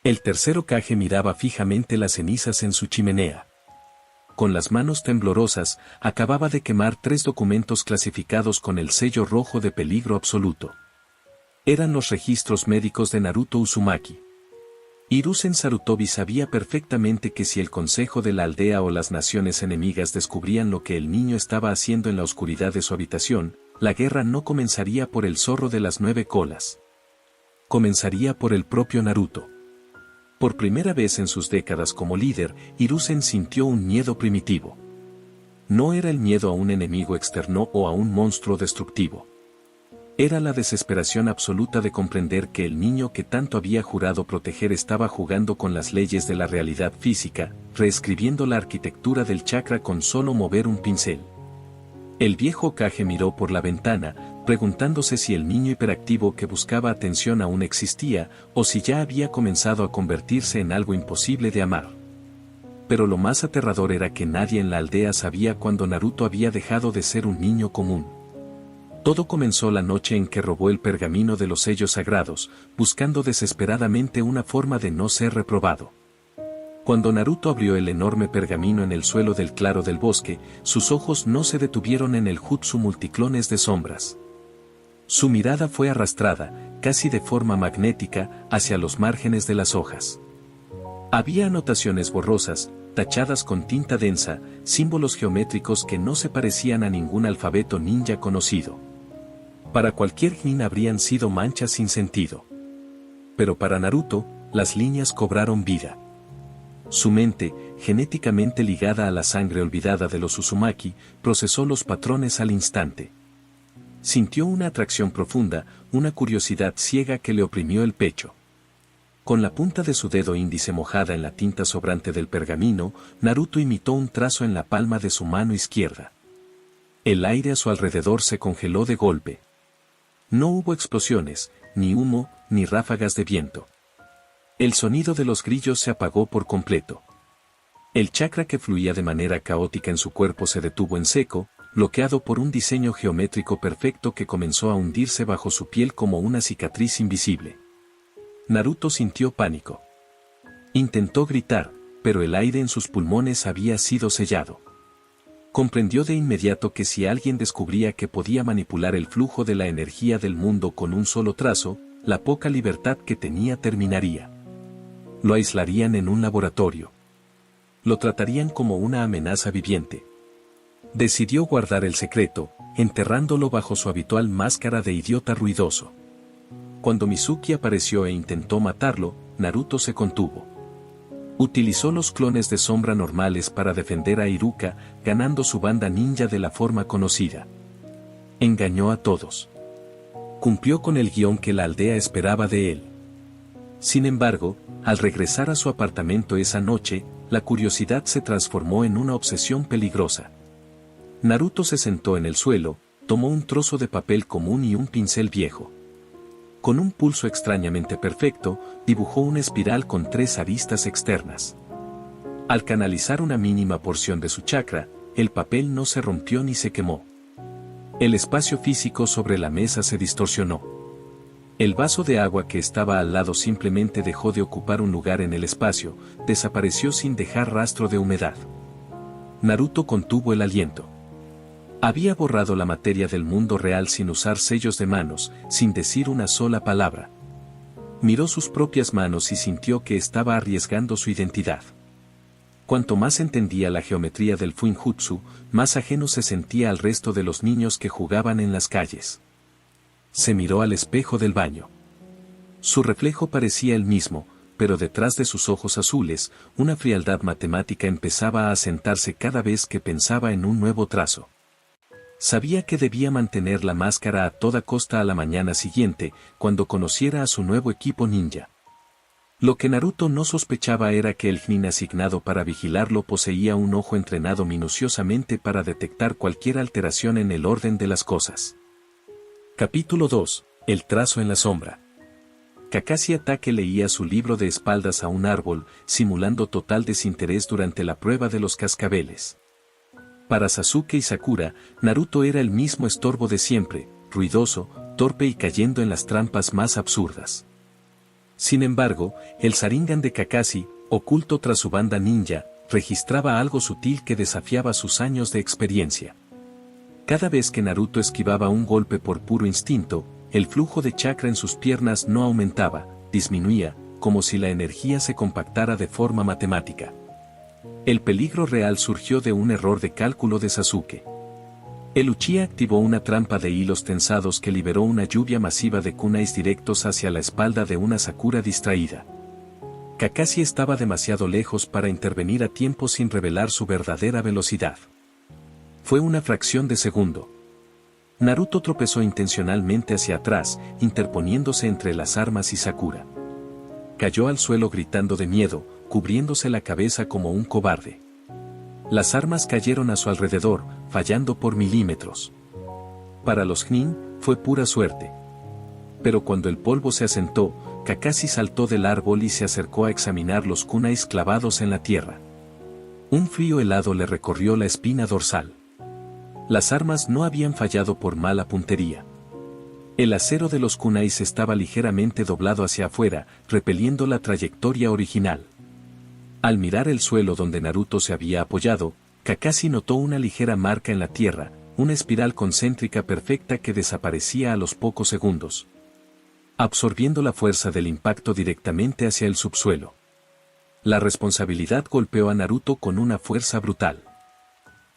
El tercer Hokage miraba fijamente las cenizas en su chimenea. Con las manos temblorosas, acababa de quemar 3 documentos clasificados con el sello rojo de peligro absoluto. Eran los registros médicos de Naruto Uzumaki. Hiruzen Sarutobi sabía perfectamente que si el consejo de la aldea o las naciones enemigas descubrían lo que el niño estaba haciendo en la oscuridad de su habitación, la guerra no comenzaría por el zorro de las 9 colas. Comenzaría por el propio Naruto. Por primera vez en sus décadas como líder, Hiruzen sintió un miedo primitivo. No era el miedo a un enemigo externo o a un monstruo destructivo. Era la desesperación absoluta de comprender que el niño que tanto había jurado proteger estaba jugando con las leyes de la realidad física, reescribiendo la arquitectura del chakra con solo mover un pincel. El viejo Hokage miró por la ventana, preguntándose si el niño hiperactivo que buscaba atención aún existía, o si ya había comenzado a convertirse en algo imposible de amar. Pero lo más aterrador era que nadie en la aldea sabía cuándo Naruto había dejado de ser un niño común. Todo comenzó la noche en que robó el pergamino de los sellos sagrados, buscando desesperadamente una forma de no ser reprobado. Cuando Naruto abrió el enorme pergamino en el suelo del claro del bosque, sus ojos no se detuvieron en el jutsu multiclones de sombras. Su mirada fue arrastrada, casi de forma magnética, hacia los márgenes de las hojas. Había anotaciones borrosas, tachadas con tinta densa, símbolos geométricos que no se parecían a ningún alfabeto ninja conocido. Para cualquier nin habrían sido manchas sin sentido. Pero para Naruto, las líneas cobraron vida. Su mente, genéticamente ligada a la sangre olvidada de los Uzumaki, procesó los patrones al instante. Sintió una atracción profunda, una curiosidad ciega que le oprimió el pecho. Con la punta de su dedo índice mojada en la tinta sobrante del pergamino, Naruto imitó un trazo en la palma de su mano izquierda. El aire a su alrededor se congeló de golpe. No hubo explosiones, ni humo, ni ráfagas de viento. El sonido de los grillos se apagó por completo. El chakra que fluía de manera caótica en su cuerpo se detuvo en seco, bloqueado por un diseño geométrico perfecto que comenzó a hundirse bajo su piel como una cicatriz invisible. Naruto sintió pánico. Intentó gritar, pero el aire en sus pulmones había sido sellado. Comprendió de inmediato que si alguien descubría que podía manipular el flujo de la energía del mundo con un solo trazo, la poca libertad que tenía terminaría. Lo aislarían en un laboratorio. Lo tratarían como una amenaza viviente. Decidió guardar el secreto, enterrándolo bajo su habitual máscara de idiota ruidoso. Cuando Mizuki apareció e intentó matarlo, Naruto se contuvo. Utilizó los clones de sombra normales para defender a Iruka, ganando su banda ninja de la forma conocida. Engañó a todos. Cumplió con el guión que la aldea esperaba de él. Sin embargo, al regresar a su apartamento esa noche, la curiosidad se transformó en una obsesión peligrosa. Naruto se sentó en el suelo, tomó un trozo de papel común y un pincel viejo. Con un pulso extrañamente perfecto, dibujó una espiral con 3 aristas externas. Al canalizar una mínima porción de su chakra, el papel no se rompió ni se quemó. El espacio físico sobre la mesa se distorsionó. El vaso de agua que estaba al lado simplemente dejó de ocupar un lugar en el espacio, desapareció sin dejar rastro de humedad. Naruto contuvo el aliento. Había borrado la materia del mundo real sin usar sellos de manos, sin decir una sola palabra. Miró sus propias manos y sintió que estaba arriesgando su identidad. Cuanto más entendía la geometría del Fuinjutsu, más ajeno se sentía al resto de los niños que jugaban en las calles. Se miró al espejo del baño. Su reflejo parecía el mismo, pero detrás de sus ojos azules, una frialdad matemática empezaba a asentarse cada vez que pensaba en un nuevo trazo. Sabía que debía mantener la máscara a toda costa a la mañana siguiente, cuando conociera a su nuevo equipo ninja. Lo que Naruto no sospechaba era que el Chunin asignado para vigilarlo poseía un ojo entrenado minuciosamente para detectar cualquier alteración en el orden de las cosas. Capítulo 2. El trazo en la sombra. Kakashi Hatake leía su libro de espaldas a un árbol, simulando total desinterés durante la prueba de los cascabeles. Para Sasuke y Sakura, Naruto era el mismo estorbo de siempre, ruidoso, torpe y cayendo en las trampas más absurdas. Sin embargo, el Sharingan de Kakashi, oculto tras su banda ninja, registraba algo sutil que desafiaba sus años de experiencia. Cada vez que Naruto esquivaba un golpe por puro instinto, el flujo de chakra en sus piernas no aumentaba, disminuía, como si la energía se compactara de forma matemática. El peligro real surgió de un error de cálculo de Sasuke. El Uchiha activó una trampa de hilos tensados que liberó una lluvia masiva de kunais directos hacia la espalda de una Sakura distraída. Kakashi estaba demasiado lejos para intervenir a tiempo sin revelar su verdadera velocidad. Fue una fracción de segundo. Naruto tropezó intencionalmente hacia atrás, interponiéndose entre las armas y Sakura. Cayó al suelo gritando de miedo, cubriéndose la cabeza como un cobarde. Las armas cayeron a su alrededor, fallando por milímetros. Para los Chunin, fue pura suerte. Pero cuando el polvo se asentó, Kakashi saltó del árbol y se acercó a examinar los kunais clavados en la tierra. Un frío helado le recorrió la espina dorsal. Las armas no habían fallado por mala puntería. El acero de los kunais estaba ligeramente doblado hacia afuera, repeliendo la trayectoria original. Al mirar el suelo donde Naruto se había apoyado, Kakashi notó una ligera marca en la tierra, una espiral concéntrica perfecta que desaparecía a los pocos segundos, absorbiendo la fuerza del impacto directamente hacia el subsuelo. La responsabilidad golpeó a Naruto con una fuerza brutal.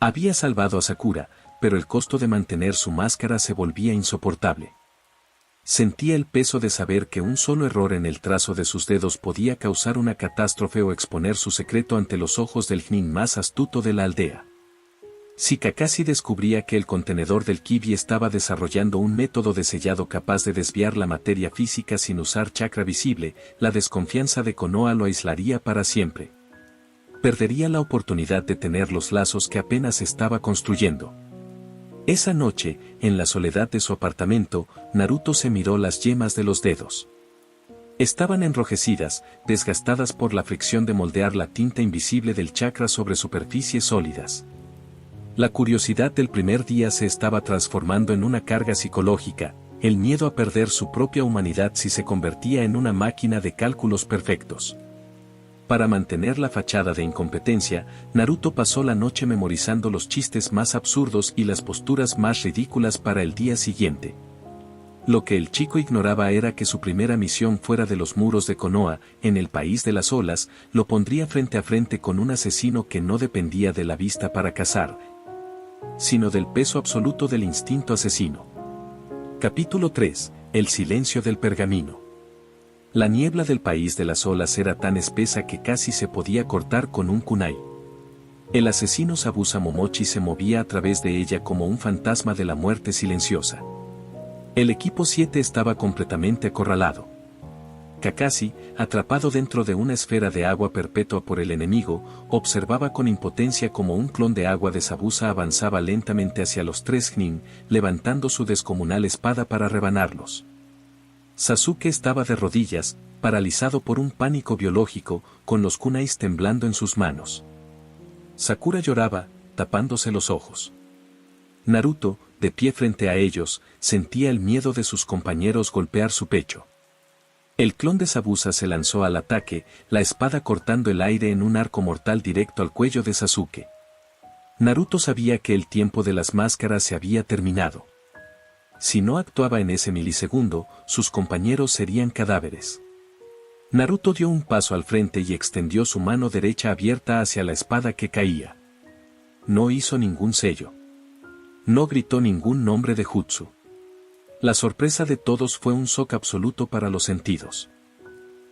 Había salvado a Sakura, pero el costo de mantener su máscara se volvía insoportable. Sentía el peso de saber que un solo error en el trazo de sus dedos podía causar una catástrofe o exponer su secreto ante los ojos del Chunin más astuto de la aldea. Si Kakashi descubría que el contenedor del Kibi estaba desarrollando un método de sellado capaz de desviar la materia física sin usar chakra visible, la desconfianza de Konoha lo aislaría para siempre. Perdería la oportunidad de tener los lazos que apenas estaba construyendo. Esa noche, en la soledad de su apartamento, Naruto se miró las yemas de los dedos. Estaban enrojecidas, desgastadas por la fricción de moldear la tinta invisible del chakra sobre superficies sólidas. La curiosidad del primer día se estaba transformando en una carga psicológica, el miedo a perder su propia humanidad si se convertía en una máquina de cálculos perfectos. Para mantener la fachada de incompetencia, Naruto pasó la noche memorizando los chistes más absurdos y las posturas más ridículas para el día siguiente. Lo que el chico ignoraba era que su primera misión fuera de los muros de Konoha, en el país de las olas, lo pondría frente a frente con un asesino que no dependía de la vista para cazar, sino del peso absoluto del instinto asesino. Capítulo 3. El silencio del pergamino. La niebla del país de las olas era tan espesa que casi se podía cortar con un kunai. El asesino Zabuza Momochi se movía a través de ella como un fantasma de la muerte silenciosa. El equipo 7 estaba completamente acorralado. Kakashi, atrapado dentro de una esfera de agua perpetua por el enemigo, observaba con impotencia como un clon de agua de Zabuza avanzaba lentamente hacia los tres Chunin, levantando su descomunal espada para rebanarlos. Sasuke estaba de rodillas, paralizado por un pánico biológico, con los kunais temblando en sus manos. Sakura lloraba, tapándose los ojos. Naruto, de pie frente a ellos, sentía el miedo de sus compañeros golpear su pecho. El clon de Zabuza se lanzó al ataque, la espada cortando el aire en un arco mortal directo al cuello de Sasuke. Naruto sabía que el tiempo de las máscaras se había terminado. Si no actuaba en ese milisegundo, sus compañeros serían cadáveres. Naruto dio un paso al frente y extendió su mano derecha abierta hacia la espada que caía. No hizo ningún sello. No gritó ningún nombre de jutsu. La sorpresa de todos fue un shock absoluto para los sentidos.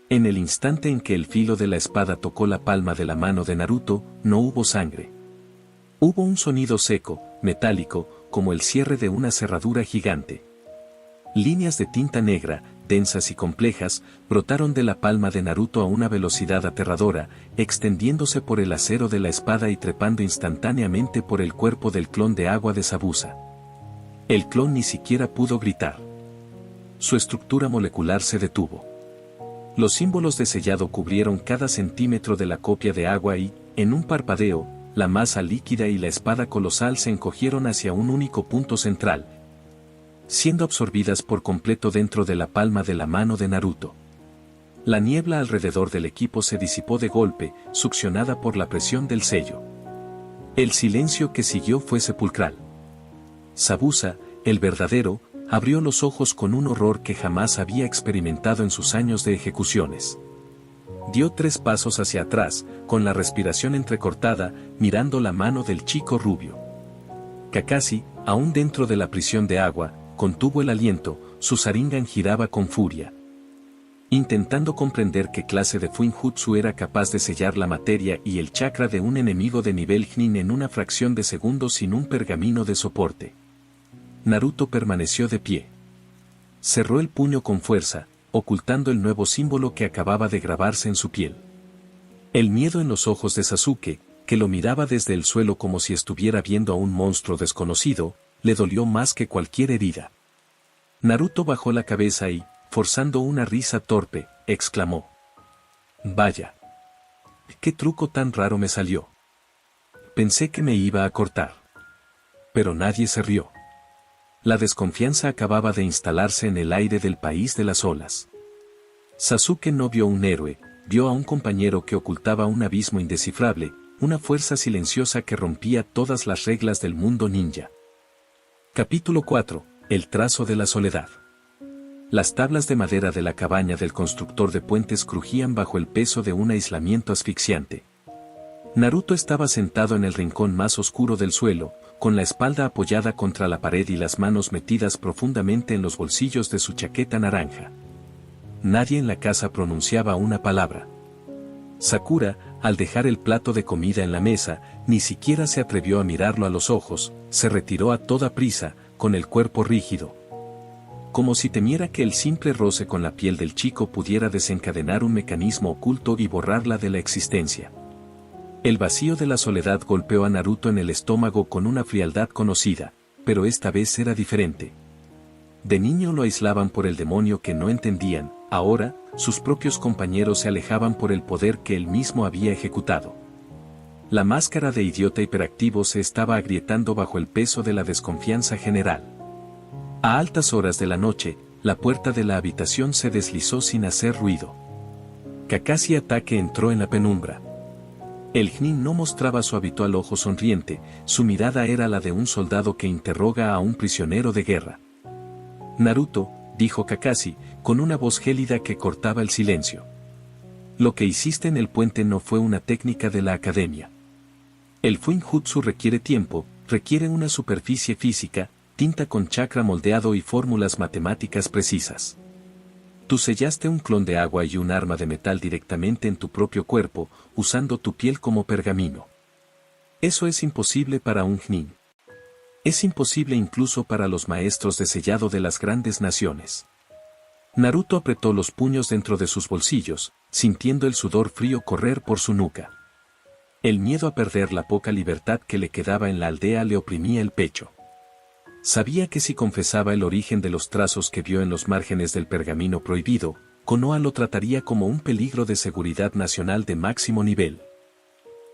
En el instante en que el filo de la espada tocó la palma de la mano de Naruto, no hubo sangre. Hubo un sonido seco, metálico, como el cierre de una cerradura gigante. Líneas de tinta negra, densas y complejas, brotaron de la palma de Naruto a una velocidad aterradora, extendiéndose por el acero de la espada y trepando instantáneamente por el cuerpo del clon de agua de Zabuza. El clon ni siquiera pudo gritar. Su estructura molecular se detuvo. Los símbolos de sellado cubrieron cada centímetro de la copia de agua y, en un parpadeo, la masa líquida y la espada colosal se encogieron hacia un único punto central, siendo absorbidas por completo dentro de la palma de la mano de Naruto. La niebla alrededor del equipo se disipó de golpe, succionada por la presión del sello. El silencio que siguió fue sepulcral. Zabuza, el verdadero, abrió los ojos con un horror que jamás había experimentado en sus años de ejecuciones. Dio 3 pasos hacia atrás, con la respiración entrecortada, mirando la mano del chico rubio. Kakashi, aún dentro de la prisión de agua, contuvo el aliento, su Sharingan giraba con furia. Intentando comprender qué clase de Fuinjutsu era capaz de sellar la materia y el chakra de un enemigo de nivel Chunin en una fracción de segundo sin un pergamino de soporte. Naruto permaneció de pie. Cerró el puño con fuerza, ocultando el nuevo símbolo que acababa de grabarse en su piel. El miedo en los ojos de Sasuke, que lo miraba desde el suelo como si estuviera viendo a un monstruo desconocido, le dolió más que cualquier herida. Naruto bajó la cabeza y, forzando una risa torpe, exclamó: «Vaya. ¿Qué truco tan raro me salió? Pensé que me iba a cortar». Pero nadie se rió. La desconfianza acababa de instalarse en el aire del país de las olas. Sasuke no vio un héroe, vio a un compañero que ocultaba un abismo indescifrable, una fuerza silenciosa que rompía todas las reglas del mundo ninja. Capítulo 4. El trazo de la soledad. Las tablas de madera de la cabaña del constructor de puentes crujían bajo el peso de un aislamiento asfixiante. Naruto estaba sentado en el rincón más oscuro del suelo, con la espalda apoyada contra la pared y las manos metidas profundamente en los bolsillos de su chaqueta naranja. Nadie en la casa pronunciaba una palabra. Sakura, al dejar el plato de comida en la mesa, ni siquiera se atrevió a mirarlo a los ojos, se retiró a toda prisa, con el cuerpo rígido. Como si temiera que el simple roce con la piel del chico pudiera desencadenar un mecanismo oculto y borrarla de la existencia. El vacío de la soledad golpeó a Naruto en el estómago con una frialdad conocida, pero esta vez era diferente. De niño lo aislaban por el demonio que no entendían, ahora, sus propios compañeros se alejaban por el poder que él mismo había ejecutado. La máscara de idiota hiperactivo se estaba agrietando bajo el peso de la desconfianza general. A altas horas de la noche, la puerta de la habitación se deslizó sin hacer ruido. Kakashi Hatake entró en la penumbra. El Chunin no mostraba su habitual ojo sonriente, su mirada era la de un soldado que interroga a un prisionero de guerra. «Naruto», dijo Kakashi, con una voz gélida que cortaba el silencio. «Lo que hiciste en el puente no fue una técnica de la academia. El Fuinjutsu requiere tiempo, requiere una superficie física, tinta con chakra moldeado y fórmulas matemáticas precisas. Tú sellaste un clon de agua y un arma de metal directamente en tu propio cuerpo, usando tu piel como pergamino. Eso es imposible para un Chunin. Es imposible incluso para los maestros de sellado de las grandes naciones». Naruto apretó los puños dentro de sus bolsillos, sintiendo el sudor frío correr por su nuca. El miedo a perder la poca libertad que le quedaba en la aldea le oprimía el pecho. Sabía que si confesaba el origen de los trazos que vio en los márgenes del pergamino prohibido, Konoha lo trataría como un peligro de seguridad nacional de máximo nivel.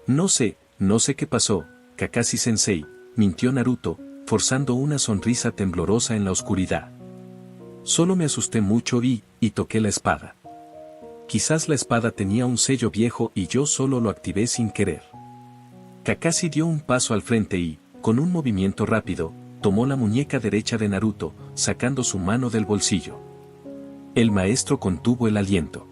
No sé qué pasó, Kakashi-sensei», mintió Naruto, forzando una sonrisa temblorosa en la oscuridad. «Solo me asusté mucho y toqué la espada. Quizás la espada tenía un sello viejo y yo solo lo activé sin querer». Kakashi dio un paso al frente y, con un movimiento rápido, tomó la muñeca derecha de Naruto, sacando su mano del bolsillo. El maestro contuvo el aliento.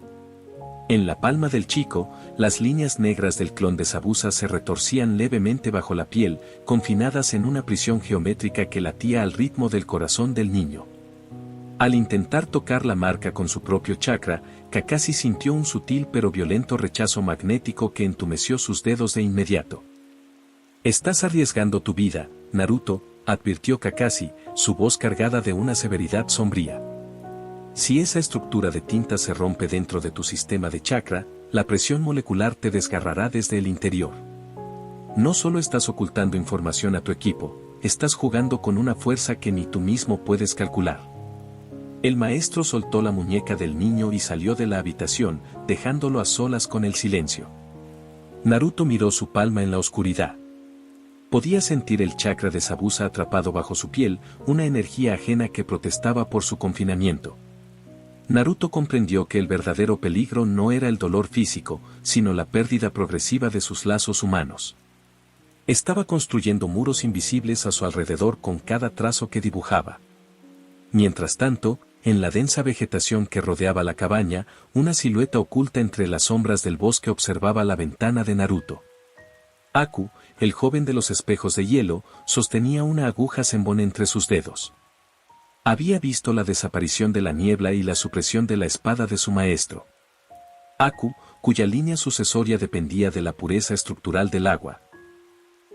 En la palma del chico, las líneas negras del clon de Zabuza se retorcían levemente bajo la piel, confinadas en una prisión geométrica que latía al ritmo del corazón del niño. Al intentar tocar la marca con su propio chakra, Kakashi sintió un sutil pero violento rechazo magnético que entumeció sus dedos de inmediato. «Estás arriesgando tu vida, Naruto», advirtió Kakashi, su voz cargada de una severidad sombría. «Si esa estructura de tinta se rompe dentro de tu sistema de chakra, la presión molecular te desgarrará desde el interior. No solo estás ocultando información a tu equipo, estás jugando con una fuerza que ni tú mismo puedes calcular». El maestro soltó la muñeca del niño y salió de la habitación, dejándolo a solas con el silencio. Naruto miró su palma en la oscuridad. Podía sentir el chakra de Zabuza atrapado bajo su piel, una energía ajena que protestaba por su confinamiento. Naruto comprendió que el verdadero peligro no era el dolor físico, sino la pérdida progresiva de sus lazos humanos. Estaba construyendo muros invisibles a su alrededor con cada trazo que dibujaba. Mientras tanto, en la densa vegetación que rodeaba la cabaña, una silueta oculta entre las sombras del bosque observaba la ventana de Naruto. Aku, el joven de los espejos de hielo, sostenía una aguja Senbon entre sus dedos. Había visto la desaparición de la niebla y la supresión de la espada de su maestro. Aku, cuya línea sucesoria dependía de la pureza estructural del agua.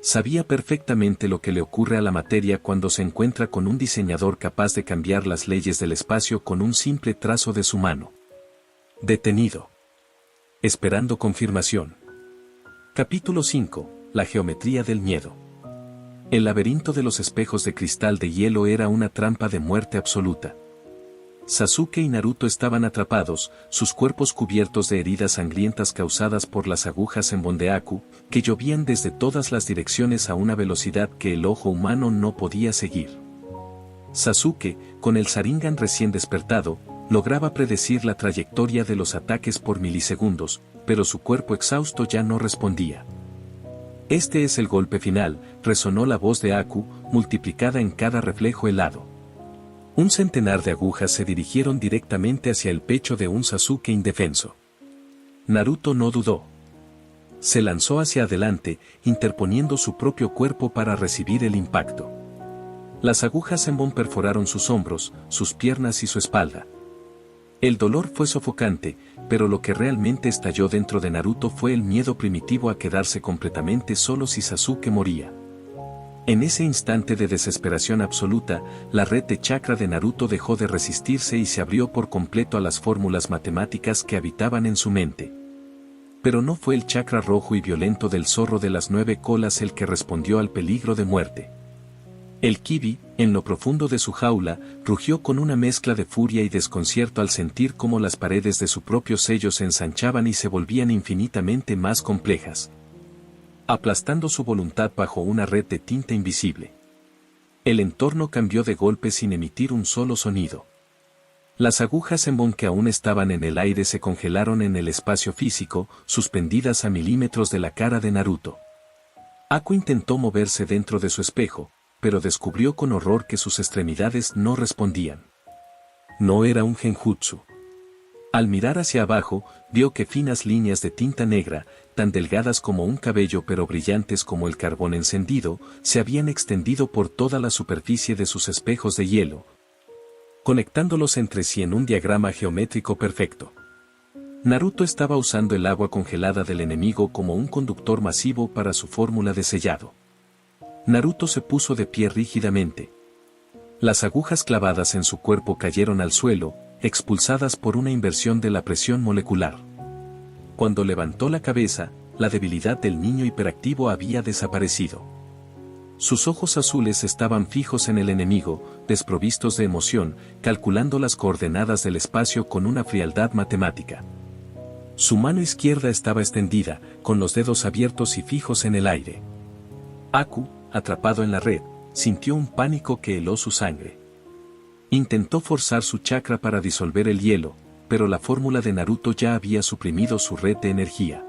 Sabía perfectamente lo que le ocurre a la materia cuando se encuentra con un diseñador capaz de cambiar las leyes del espacio con un simple trazo de su mano. Detenido. Esperando confirmación. Capítulo 5. La geometría del miedo. El laberinto de los espejos de cristal de hielo era una trampa de muerte absoluta. Sasuke y Naruto estaban atrapados, sus cuerpos cubiertos de heridas sangrientas causadas por las agujas Senbon de Aku, que llovían desde todas las direcciones a una velocidad que el ojo humano no podía seguir. Sasuke, con el Sharingan recién despertado, lograba predecir la trayectoria de los ataques por milisegundos, pero su cuerpo exhausto ya no respondía. Este es el golpe final, resonó la voz de Aku, multiplicada en cada reflejo helado. Un centenar de agujas se dirigieron directamente hacia el pecho de un Sasuke indefenso. Naruto no dudó. Se lanzó hacia adelante, interponiendo su propio cuerpo para recibir el impacto. Las agujas Senbon perforaron sus hombros, sus piernas y su espalda. El dolor fue sofocante, pero lo que realmente estalló dentro de Naruto fue el miedo primitivo a quedarse completamente solo si Sasuke moría. En ese instante de desesperación absoluta, la red de chakra de Naruto dejó de resistirse y se abrió por completo a las fórmulas matemáticas que habitaban en su mente. Pero no fue el chakra rojo y violento del zorro de las 9 colas el que respondió al peligro de muerte. El Kibi, en lo profundo de su jaula, rugió con una mezcla de furia y desconcierto al sentir cómo las paredes de su propio sello se ensanchaban y se volvían infinitamente más complejas, aplastando su voluntad bajo una red de tinta invisible. El entorno cambió de golpe sin emitir un solo sonido. Las agujas Senbon que aún estaban en el aire se congelaron en el espacio físico, suspendidas a milímetros de la cara de Naruto. Aku intentó moverse dentro de su espejo, pero descubrió con horror que sus extremidades no respondían. No era un genjutsu. Al mirar hacia abajo, vio que finas líneas de tinta negra, tan delgadas como un cabello pero brillantes como el carbón encendido, se habían extendido por toda la superficie de sus espejos de hielo, conectándolos entre sí en un diagrama geométrico perfecto. Naruto estaba usando el agua congelada del enemigo como un conductor masivo para su fórmula de sellado. Naruto se puso de pie rígidamente. Las agujas clavadas en su cuerpo cayeron al suelo, expulsadas por una inversión de la presión molecular. Cuando levantó la cabeza, la debilidad del niño hiperactivo había desaparecido. Sus ojos azules estaban fijos en el enemigo, desprovistos de emoción, calculando las coordenadas del espacio con una frialdad matemática. Su mano izquierda estaba extendida, con los dedos abiertos y fijos en el aire. Aku, atrapado en la red, sintió un pánico que heló su sangre. Intentó forzar su chakra para disolver el hielo, pero la fórmula de Naruto ya había suprimido su red de energía.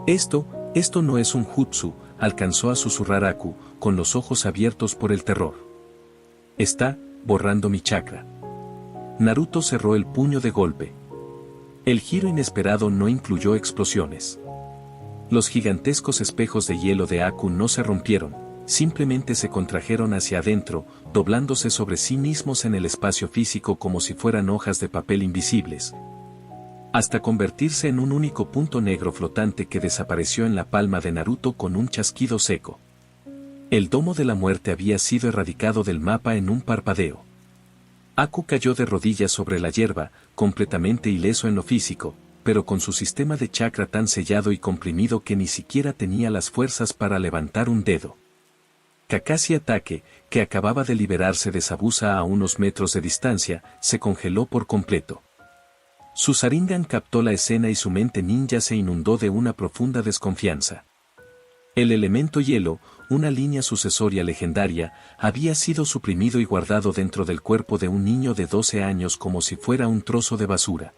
Esto no es un jutsu, alcanzó a susurrar Aku, con los ojos abiertos por el terror. Está borrando mi chakra. Naruto cerró el puño de golpe. El giro inesperado no incluyó explosiones. Los gigantescos espejos de hielo de Aku no se rompieron, simplemente se contrajeron hacia adentro, doblándose sobre sí mismos en el espacio físico como si fueran hojas de papel invisibles, hasta convertirse en un único punto negro flotante que desapareció en la palma de Naruto con un chasquido seco. El domo de la muerte había sido erradicado del mapa en un parpadeo. Aku cayó de rodillas sobre la hierba, completamente ileso en lo físico, pero con su sistema de chakra tan sellado y comprimido que ni siquiera tenía las fuerzas para levantar un dedo. Kakashi Atake, que acababa de liberarse de Zabuza a unos metros de distancia, se congeló por completo. Su Sharingan captó la escena y su mente ninja se inundó de una profunda desconfianza. El elemento hielo, una línea sucesoria legendaria, había sido suprimido y guardado dentro del cuerpo de un niño de 12 años como si fuera un trozo de basura.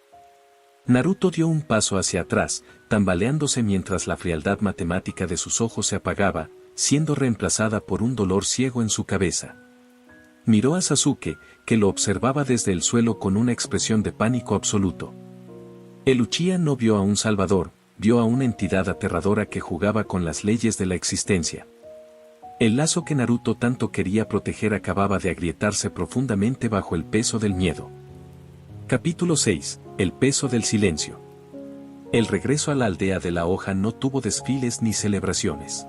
Naruto dio un paso hacia atrás, tambaleándose mientras la frialdad matemática de sus ojos se apagaba, siendo reemplazada por un dolor ciego en su cabeza. Miró a Sasuke, que lo observaba desde el suelo con una expresión de pánico absoluto. El Uchiha no vio a un salvador, vio a una entidad aterradora que jugaba con las leyes de la existencia. El lazo que Naruto tanto quería proteger acababa de agrietarse profundamente bajo el peso del miedo. Capítulo 6. El peso del silencio. El regreso a la aldea de la hoja no tuvo desfiles ni celebraciones.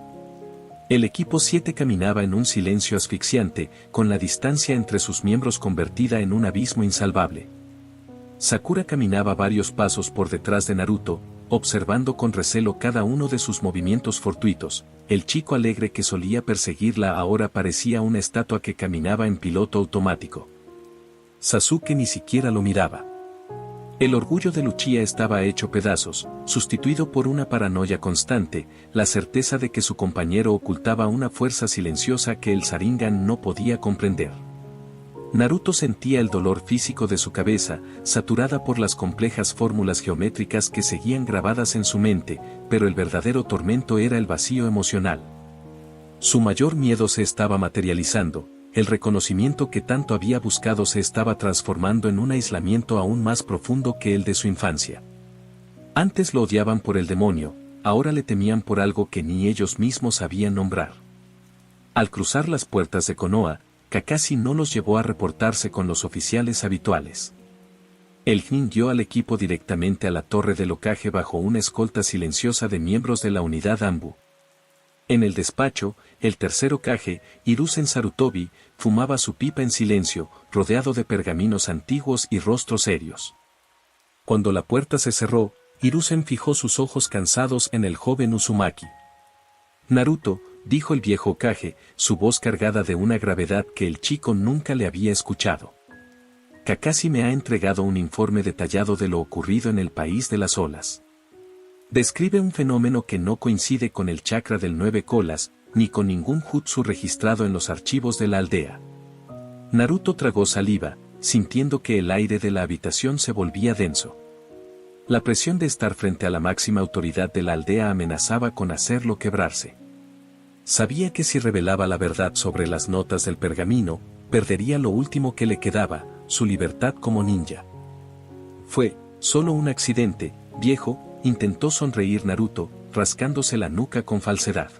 El equipo 7 caminaba en un silencio asfixiante, con la distancia entre sus miembros convertida en un abismo insalvable. Sakura caminaba varios pasos por detrás de Naruto, observando con recelo cada uno de sus movimientos fortuitos. El chico alegre que solía perseguirla ahora parecía una estatua que caminaba en piloto automático. Sasuke ni siquiera lo miraba. El orgullo de Uchiha estaba hecho pedazos, sustituido por una paranoia constante, la certeza de que su compañero ocultaba una fuerza silenciosa que el Sharingan no podía comprender. Naruto sentía el dolor físico de su cabeza, saturada por las complejas fórmulas geométricas que seguían grabadas en su mente, pero el verdadero tormento era el vacío emocional. Su mayor miedo se estaba materializando. El reconocimiento que tanto había buscado se estaba transformando en un aislamiento aún más profundo que el de su infancia. Antes lo odiaban por el demonio, ahora le temían por algo que ni ellos mismos sabían nombrar. Al cruzar las puertas de Konoha, Kakashi no los llevó a reportarse con los oficiales habituales. El Jin guió al equipo directamente a la torre del Hokage bajo una escolta silenciosa de miembros de la unidad Anbu. En el despacho, el tercer Hokage, Hiruzen Sarutobi, fumaba su pipa en silencio, rodeado de pergaminos antiguos y rostros serios. Cuando la puerta se cerró, Hiruzen fijó sus ojos cansados en el joven Uzumaki. «Naruto», dijo el viejo Hokage, su voz cargada de una gravedad que el chico nunca le había escuchado. «Kakashi me ha entregado un informe detallado de lo ocurrido en el país de las olas. Describe un fenómeno que no coincide con el chakra del 9 colas, ni con ningún jutsu registrado en los archivos de la aldea». Naruto tragó saliva, sintiendo que el aire de la habitación se volvía denso. La presión de estar frente a la máxima autoridad de la aldea amenazaba con hacerlo quebrarse. Sabía que si revelaba la verdad sobre las notas del pergamino, perdería lo último que le quedaba, su libertad como ninja. «Fue solo un accidente, viejo», intentó sonreír Naruto, rascándose la nuca con falsedad.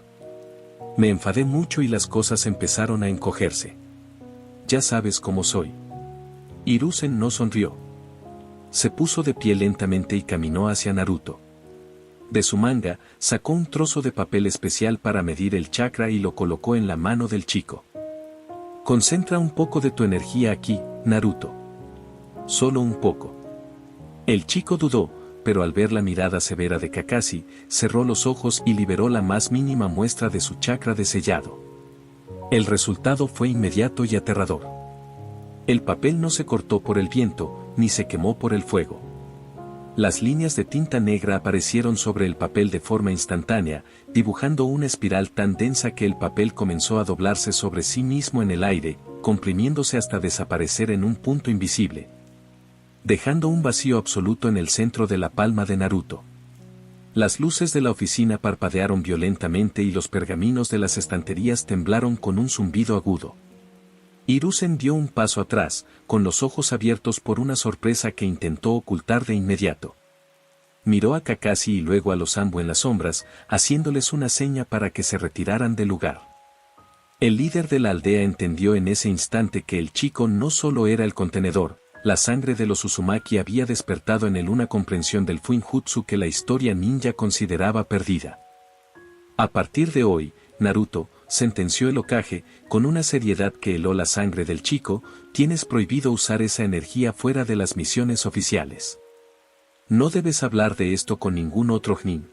«Me enfadé mucho y las cosas empezaron a encogerse. Ya sabes cómo soy». Hiruzen no sonrió. Se puso de pie lentamente y caminó hacia Naruto. De su manga, sacó un trozo de papel especial para medir el chakra y lo colocó en la mano del chico. «Concentra un poco de tu energía aquí, Naruto. Solo un poco». El chico dudó, pero al ver la mirada severa de Kakashi, cerró los ojos y liberó la más mínima muestra de su chakra desellado. El resultado fue inmediato y aterrador. El papel no se cortó por el viento, ni se quemó por el fuego. Las líneas de tinta negra aparecieron sobre el papel de forma instantánea, dibujando una espiral tan densa que el papel comenzó a doblarse sobre sí mismo en el aire, comprimiéndose hasta desaparecer en un punto invisible, dejando un vacío absoluto en el centro de la palma de Naruto. Las luces de la oficina parpadearon violentamente y los pergaminos de las estanterías temblaron con un zumbido agudo. Hiruzen dio un paso atrás, con los ojos abiertos por una sorpresa que intentó ocultar de inmediato. Miró a Kakashi y luego a los Anbu en las sombras, haciéndoles una seña para que se retiraran del lugar. El líder de la aldea entendió en ese instante que el chico no solo era el contenedor. La sangre de los Uzumaki había despertado en él una comprensión del Fuinjutsu que la historia ninja consideraba perdida. «A partir de hoy, Naruto», sentenció el Hokage, con una seriedad que heló la sangre del chico, «tienes prohibido usar esa energía fuera de las misiones oficiales. No debes hablar de esto con ningún otro Nin.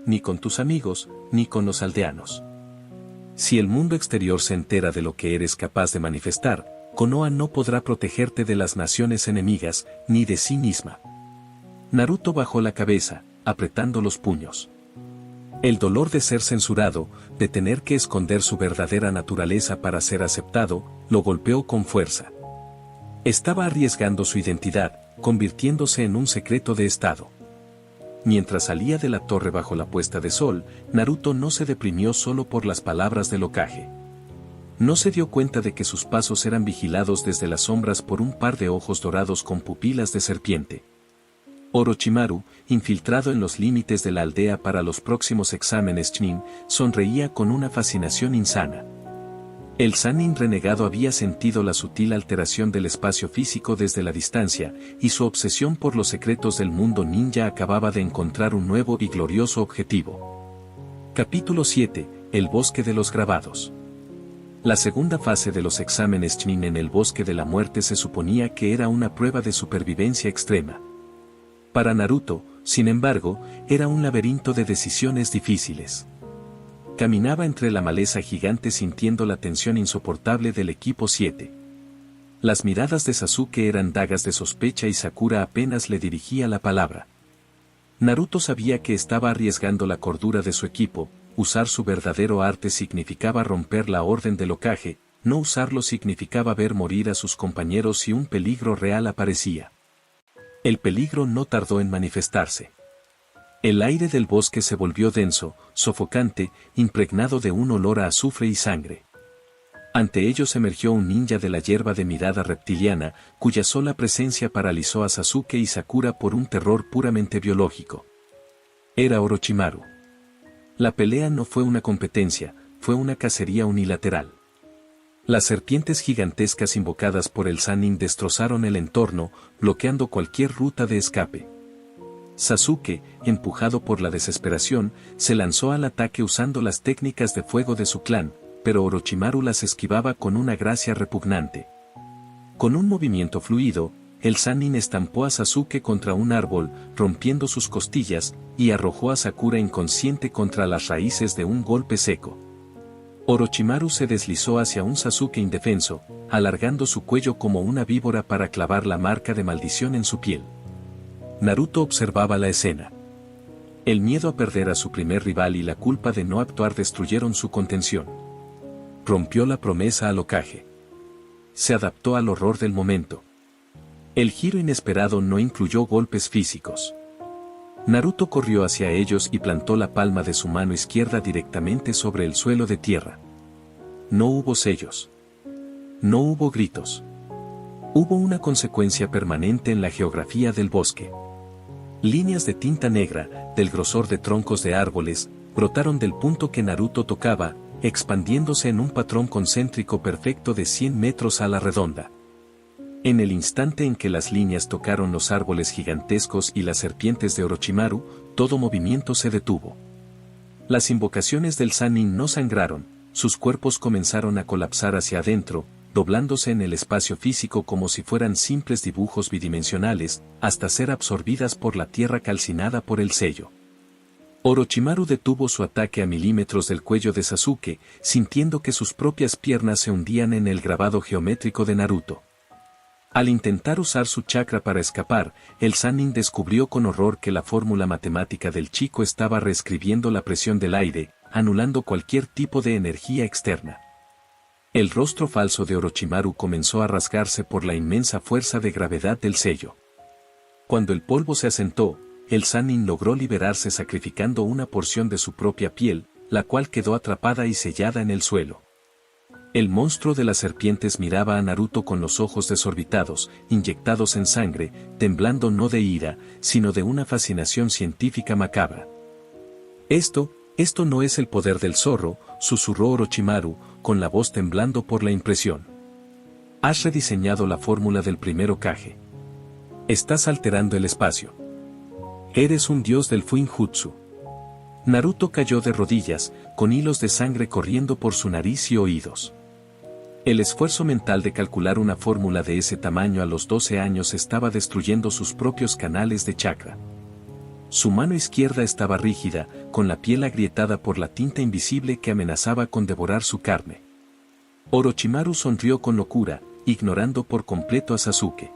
Ni con tus amigos, ni con los aldeanos. Si el mundo exterior se entera de lo que eres capaz de manifestar, Konoha no podrá protegerte de las naciones enemigas, ni de sí misma». Naruto bajó la cabeza, apretando los puños. El dolor de ser censurado, de tener que esconder su verdadera naturaleza para ser aceptado, lo golpeó con fuerza. Estaba arriesgando su identidad, convirtiéndose en un secreto de estado. Mientras salía de la torre bajo la puesta de sol, Naruto no se deprimió solo por las palabras del Hokage. No se dio cuenta de que sus pasos eran vigilados desde las sombras por un par de ojos dorados con pupilas de serpiente. Orochimaru, infiltrado en los límites de la aldea para los próximos exámenes Chunin, sonreía con una fascinación insana. El Sannin renegado había sentido la sutil alteración del espacio físico desde la distancia, y su obsesión por los secretos del mundo ninja acababa de encontrar un nuevo y glorioso objetivo. Capítulo 7. El Bosque de los Grabados. La segunda fase de los exámenes Chunin en el Bosque de la Muerte se suponía que era una prueba de supervivencia extrema. Para Naruto, sin embargo, era un laberinto de decisiones difíciles. Caminaba entre la maleza gigante sintiendo la tensión insoportable del equipo 7. Las miradas de Sasuke eran dagas de sospecha y Sakura apenas le dirigía la palabra. Naruto sabía que estaba arriesgando la cordura de su equipo, usar su verdadero arte significaba romper la orden del Hokage, no usarlo significaba ver morir a sus compañeros si un peligro real aparecía. El peligro no tardó en manifestarse. El aire del bosque se volvió denso, sofocante, impregnado de un olor a azufre y sangre. Ante ellos emergió un ninja de la hierba de mirada reptiliana, cuya sola presencia paralizó a Sasuke y Sakura por un terror puramente biológico. Era Orochimaru. La pelea no fue una competencia, fue una cacería unilateral. Las serpientes gigantescas invocadas por el Sannin destrozaron el entorno, bloqueando cualquier ruta de escape. Sasuke, empujado por la desesperación, se lanzó al ataque usando las técnicas de fuego de su clan, pero Orochimaru las esquivaba con una gracia repugnante. Con un movimiento fluido, el Sannin estampó a Sasuke contra un árbol, rompiendo sus costillas, y arrojó a Sakura inconsciente contra las raíces de un golpe seco. Orochimaru se deslizó hacia un Sasuke indefenso, alargando su cuello como una víbora para clavar la marca de maldición en su piel. Naruto observaba la escena. El miedo a perder a su primer rival y la culpa de no actuar destruyeron su contención. Rompió la promesa al Hokage. Se adaptó al horror del momento. El giro inesperado no incluyó golpes físicos. Naruto corrió hacia ellos y plantó la palma de su mano izquierda directamente sobre el suelo de tierra. No hubo sellos. No hubo gritos. Hubo una consecuencia permanente en la geografía del bosque. Líneas de tinta negra, del grosor de troncos de árboles, brotaron del punto que Naruto tocaba, expandiéndose en un patrón concéntrico perfecto de 100 metros a la redonda. En el instante en que las líneas tocaron los árboles gigantescos y las serpientes de Orochimaru, todo movimiento se detuvo. Las invocaciones del Sannin no sangraron, sus cuerpos comenzaron a colapsar hacia adentro, doblándose en el espacio físico como si fueran simples dibujos bidimensionales, hasta ser absorbidas por la tierra calcinada por el sello. Orochimaru detuvo su ataque a milímetros del cuello de Sasuke, sintiendo que sus propias piernas se hundían en el grabado geométrico de Naruto. Al intentar usar su chakra para escapar, el Sannin descubrió con horror que la fórmula matemática del chico estaba reescribiendo la presión del aire, anulando cualquier tipo de energía externa. El rostro falso de Orochimaru comenzó a rasgarse por la inmensa fuerza de gravedad del sello. Cuando el polvo se asentó, el Sannin logró liberarse sacrificando una porción de su propia piel, la cual quedó atrapada y sellada en el suelo. El monstruo de las serpientes miraba a Naruto con los ojos desorbitados, inyectados en sangre, temblando no de ira, sino de una fascinación científica macabra. Esto no es el poder del zorro, susurró Orochimaru, con la voz temblando por la impresión. Has rediseñado la fórmula del primer Hokage. Estás alterando el espacio. Eres un dios del Fuinjutsu. Naruto cayó de rodillas, con hilos de sangre corriendo por su nariz y oídos. El esfuerzo mental de calcular una fórmula de ese tamaño a los 12 años estaba destruyendo sus propios canales de chakra. Su mano izquierda estaba rígida, con la piel agrietada por la tinta invisible que amenazaba con devorar su carne. Orochimaru sonrió con locura, ignorando por completo a Sasuke.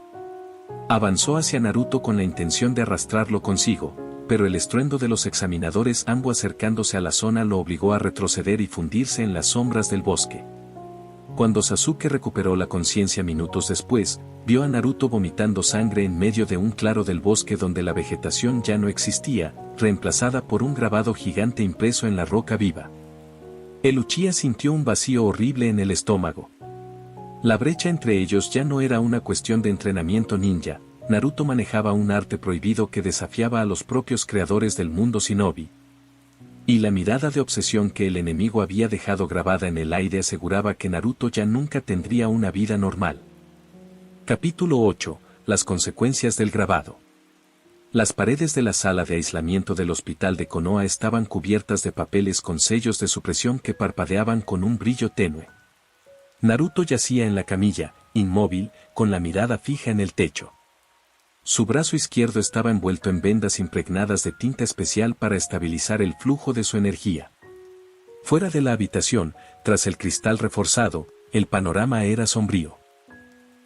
Avanzó hacia Naruto con la intención de arrastrarlo consigo, pero el estruendo de los examinadores ambos acercándose a la zona lo obligó a retroceder y fundirse en las sombras del bosque. Cuando Sasuke recuperó la conciencia minutos después, vio a Naruto vomitando sangre en medio de un claro del bosque donde la vegetación ya no existía, reemplazada por un grabado gigante impreso en la roca viva. El Uchiha sintió un vacío horrible en el estómago. La brecha entre ellos ya no era una cuestión de entrenamiento ninja. Naruto manejaba un arte prohibido que desafiaba a los propios creadores del mundo shinobi. Y la mirada de obsesión que el enemigo había dejado grabada en el aire aseguraba que Naruto ya nunca tendría una vida normal. Capítulo 8. Las consecuencias del grabado. Las paredes de la sala de aislamiento del hospital de Konoha estaban cubiertas de papeles con sellos de supresión que parpadeaban con un brillo tenue. Naruto yacía en la camilla, inmóvil, con la mirada fija en el techo. Su brazo izquierdo estaba envuelto en vendas impregnadas de tinta especial para estabilizar el flujo de su energía. Fuera de la habitación, tras el cristal reforzado, el panorama era sombrío.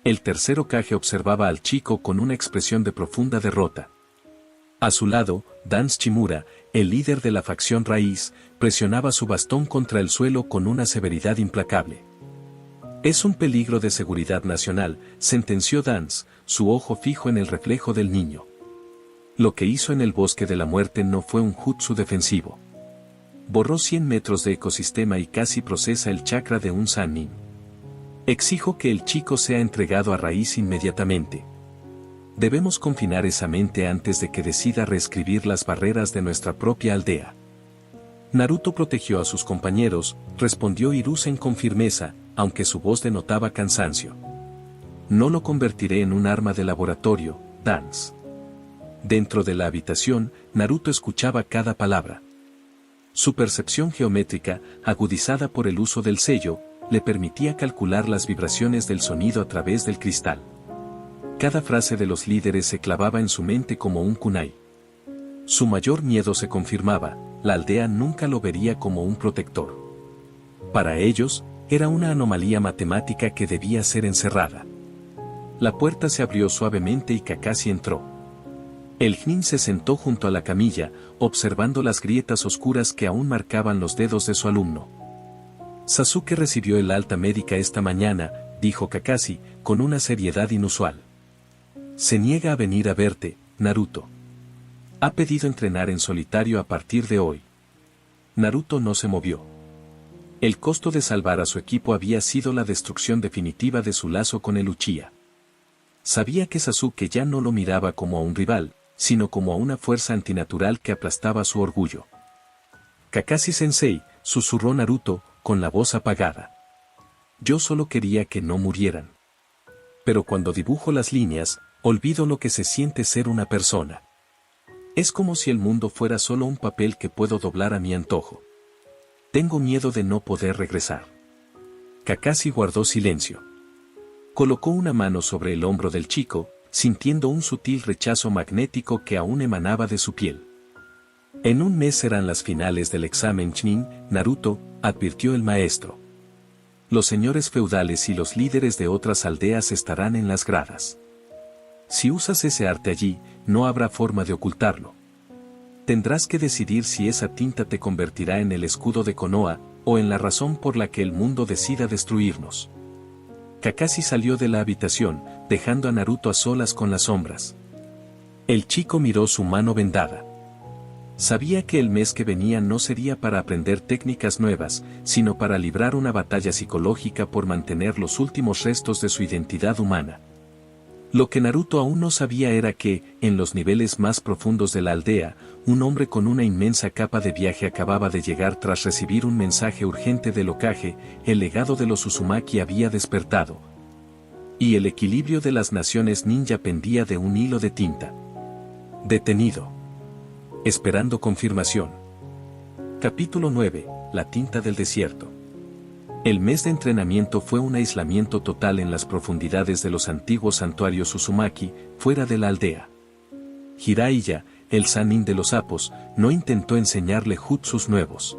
El tercer Hokage observaba al chico con una expresión de profunda derrota. A su lado, Dan Shimura, el líder de la facción raíz, presionaba su bastón contra el suelo con una severidad implacable. Es un peligro de seguridad nacional, sentenció Dance, su ojo fijo en el reflejo del niño. Lo que hizo en el bosque de la muerte no fue un jutsu defensivo. Borró 100 metros de ecosistema y casi procesa el chakra de un Sannin. Exijo que el chico sea entregado a raíz inmediatamente. Debemos confinar esa mente antes de que decida reescribir las barreras de nuestra propia aldea. Naruto protegió a sus compañeros, respondió Hiruzen con firmeza, aunque su voz denotaba cansancio. No lo convertiré en un arma de laboratorio, Dance. Dentro de la habitación, Naruto escuchaba cada palabra. Su percepción geométrica, agudizada por el uso del sello, le permitía calcular las vibraciones del sonido a través del cristal. Cada frase de los líderes se clavaba en su mente como un kunai. Su mayor miedo se confirmaba, la aldea nunca lo vería como un protector. Para ellos, era una anomalía matemática que debía ser encerrada. La puerta se abrió suavemente y Kakashi entró. El Nin se sentó junto a la camilla, observando las grietas oscuras que aún marcaban los dedos de su alumno. Sasuke recibió el alta médica esta mañana, dijo Kakashi, con una seriedad inusual. Se niega a venir a verte, Naruto. Ha pedido entrenar en solitario a partir de hoy. Naruto no se movió. El costo de salvar a su equipo había sido la destrucción definitiva de su lazo con el Uchiha. Sabía que Sasuke ya no lo miraba como a un rival, sino como a una fuerza antinatural que aplastaba su orgullo. Kakashi-sensei, susurró Naruto, con la voz apagada. Yo solo quería que no murieran. Pero cuando dibujo las líneas, olvido lo que se siente ser una persona. Es como si el mundo fuera solo un papel que puedo doblar a mi antojo. Tengo miedo de no poder regresar. Kakashi guardó silencio. Colocó una mano sobre el hombro del chico, sintiendo un sutil rechazo magnético que aún emanaba de su piel. En un mes serán las finales del examen Chunin, Naruto, advirtió el maestro. Los señores feudales y los líderes de otras aldeas estarán en las gradas. Si usas ese arte allí, no habrá forma de ocultarlo. Tendrás que decidir si esa tinta te convertirá en el escudo de Konoha, o en la razón por la que el mundo decida destruirnos. Kakashi salió de la habitación, dejando a Naruto a solas con las sombras. El chico miró su mano vendada. Sabía que el mes que venía no sería para aprender técnicas nuevas, sino para librar una batalla psicológica por mantener los últimos restos de su identidad humana. Lo que Naruto aún no sabía era que, en los niveles más profundos de la aldea, un hombre con una inmensa capa de viaje acababa de llegar tras recibir un mensaje urgente del Hokage, el legado de los Uzumaki había despertado. Y el equilibrio de las naciones ninja pendía de un hilo de tinta. Detenido. Esperando confirmación. Capítulo 9. La tinta del desierto. El mes de entrenamiento fue un aislamiento total en las profundidades de los antiguos santuarios Uzumaki, fuera de la aldea. Jiraiya, el Sannin de los sapos, no intentó enseñarle jutsus nuevos.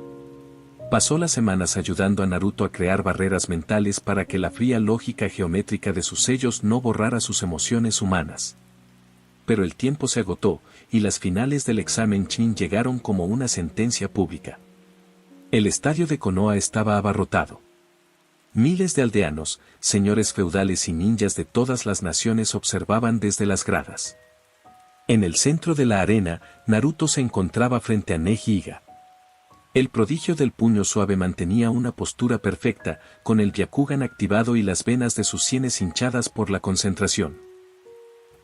Pasó las semanas ayudando a Naruto a crear barreras mentales para que la fría lógica geométrica de sus sellos no borrara sus emociones humanas. pero el tiempo se agotó, y las finales del examen Chunin llegaron como una sentencia pública. El estadio de Konoha estaba abarrotado. Miles de aldeanos, señores feudales y ninjas de todas las naciones observaban desde las gradas. En el centro de la arena, Naruto se encontraba frente a Neji Iga. El prodigio del puño suave mantenía una postura perfecta, con el Byakugan activado y las venas de sus sienes hinchadas por la concentración.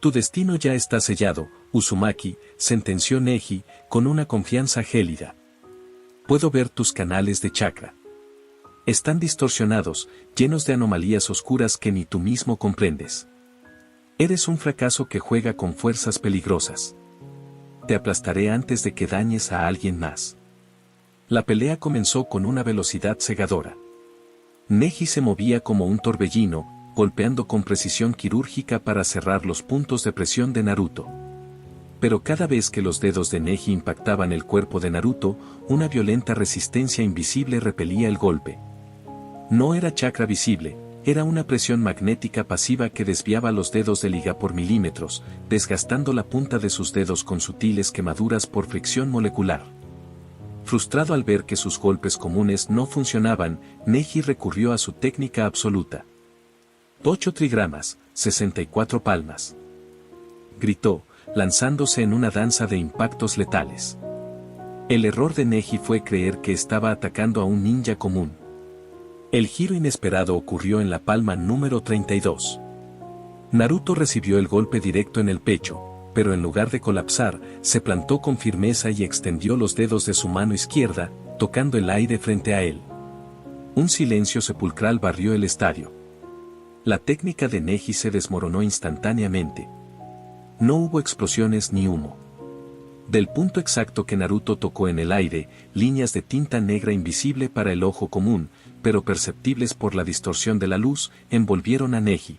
Tu destino ya está sellado, Uzumaki, sentenció Neji, con una confianza gélida. Puedo ver tus canales de chakra. Están distorsionados, llenos de anomalías oscuras que ni tú mismo comprendes. Eres un fracaso que juega con fuerzas peligrosas. Te aplastaré antes de que dañes a alguien más. La pelea comenzó con una velocidad cegadora. Neji se movía como un torbellino, golpeando con precisión quirúrgica para cerrar los puntos de presión de Naruto. Pero cada vez que los dedos de Neji impactaban el cuerpo de Naruto, una violenta resistencia invisible repelía el golpe. No era chakra visible, era una presión magnética pasiva que desviaba los dedos de Iga por milímetros, desgastando la punta de sus dedos con sutiles quemaduras por fricción molecular. Frustrado al ver que sus golpes comunes no funcionaban, Neji recurrió a su técnica absoluta. 8 trigramas, 64 palmas. Gritó, lanzándose en una danza de impactos letales. El error de Neji fue creer que estaba atacando a un ninja común. El giro inesperado ocurrió en la palma número 32. Naruto recibió el golpe directo en el pecho, pero en lugar de colapsar, se plantó con firmeza y extendió los dedos de su mano izquierda, tocando el aire frente a él. Un silencio sepulcral barrió el estadio. La técnica de Neji se desmoronó instantáneamente. No hubo explosiones ni humo. Del punto exacto que Naruto tocó en el aire, líneas de tinta negra invisible para el ojo común, pero perceptibles por la distorsión de la luz, envolvieron a Neji.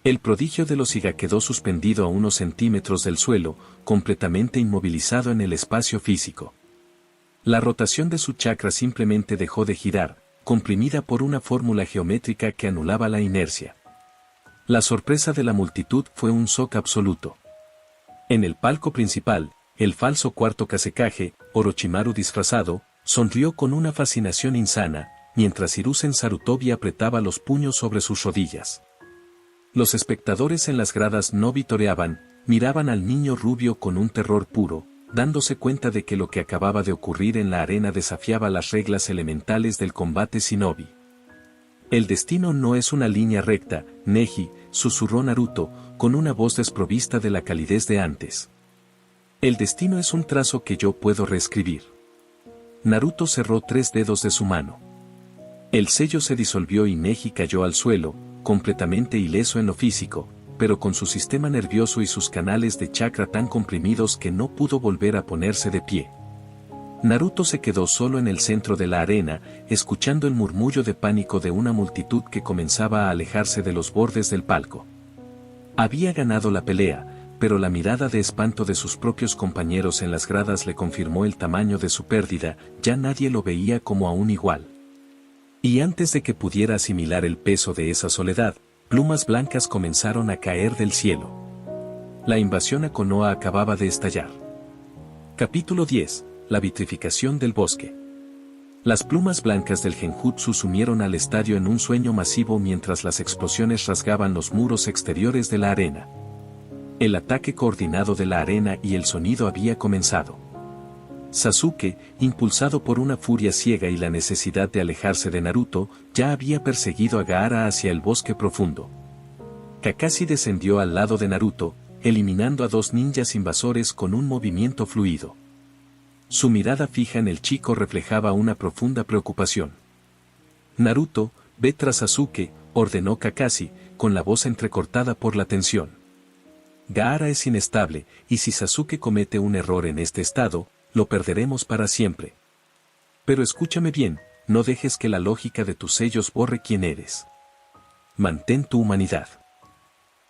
El prodigio de los Iga quedó suspendido a unos centímetros del suelo, completamente inmovilizado en el espacio físico. La rotación de su chakra simplemente dejó de girar, comprimida por una fórmula geométrica que anulaba la inercia. La sorpresa de la multitud fue un shock absoluto. En el palco principal, el falso cuarto Kazekage, Orochimaru disfrazado, sonrió con una fascinación insana, mientras Hiruzen Sarutobi apretaba los puños sobre sus rodillas. Los espectadores en las gradas no vitoreaban, miraban al niño rubio con un terror puro, dándose cuenta de que lo que acababa de ocurrir en la arena desafiaba las reglas elementales del combate shinobi. El destino no es una línea recta, Neji, susurró Naruto, con una voz desprovista de la calidez de antes. El destino es un trazo que yo puedo reescribir. Naruto cerró 3 dedos de su mano. El sello se disolvió y Neji cayó al suelo, completamente ileso en lo físico, pero con su sistema nervioso y sus canales de chakra tan comprimidos que no pudo volver a ponerse de pie. Naruto se quedó solo en el centro de la arena, escuchando el murmullo de pánico de una multitud que comenzaba a alejarse de los bordes del palco. Había ganado la pelea, pero la mirada de espanto de sus propios compañeros en las gradas le confirmó el tamaño de su pérdida, ya nadie lo veía como a un igual. Y antes de que pudiera asimilar el peso de esa soledad, plumas blancas comenzaron a caer del cielo. La invasión a Konoha acababa de estallar. Capítulo 10. La vitrificación del bosque. Las plumas blancas del Genjutsu sumieron al estadio en un sueño masivo mientras las explosiones rasgaban los muros exteriores de la arena. El ataque coordinado de la arena y el sonido había comenzado. Sasuke, impulsado por una furia ciega y la necesidad de alejarse de Naruto, ya había perseguido a Gaara hacia el bosque profundo. Kakashi descendió al lado de Naruto, eliminando a 2 ninjas invasores con un movimiento fluido. Su mirada fija en el chico reflejaba una profunda preocupación. Naruto, ve tras Sasuke, ordenó Kakashi, con la voz entrecortada por la tensión. Gaara es inestable, y si Sasuke comete un error en este estado, lo perderemos para siempre. Pero escúchame bien, no dejes que la lógica de tus sellos borre quién eres. Mantén tu humanidad.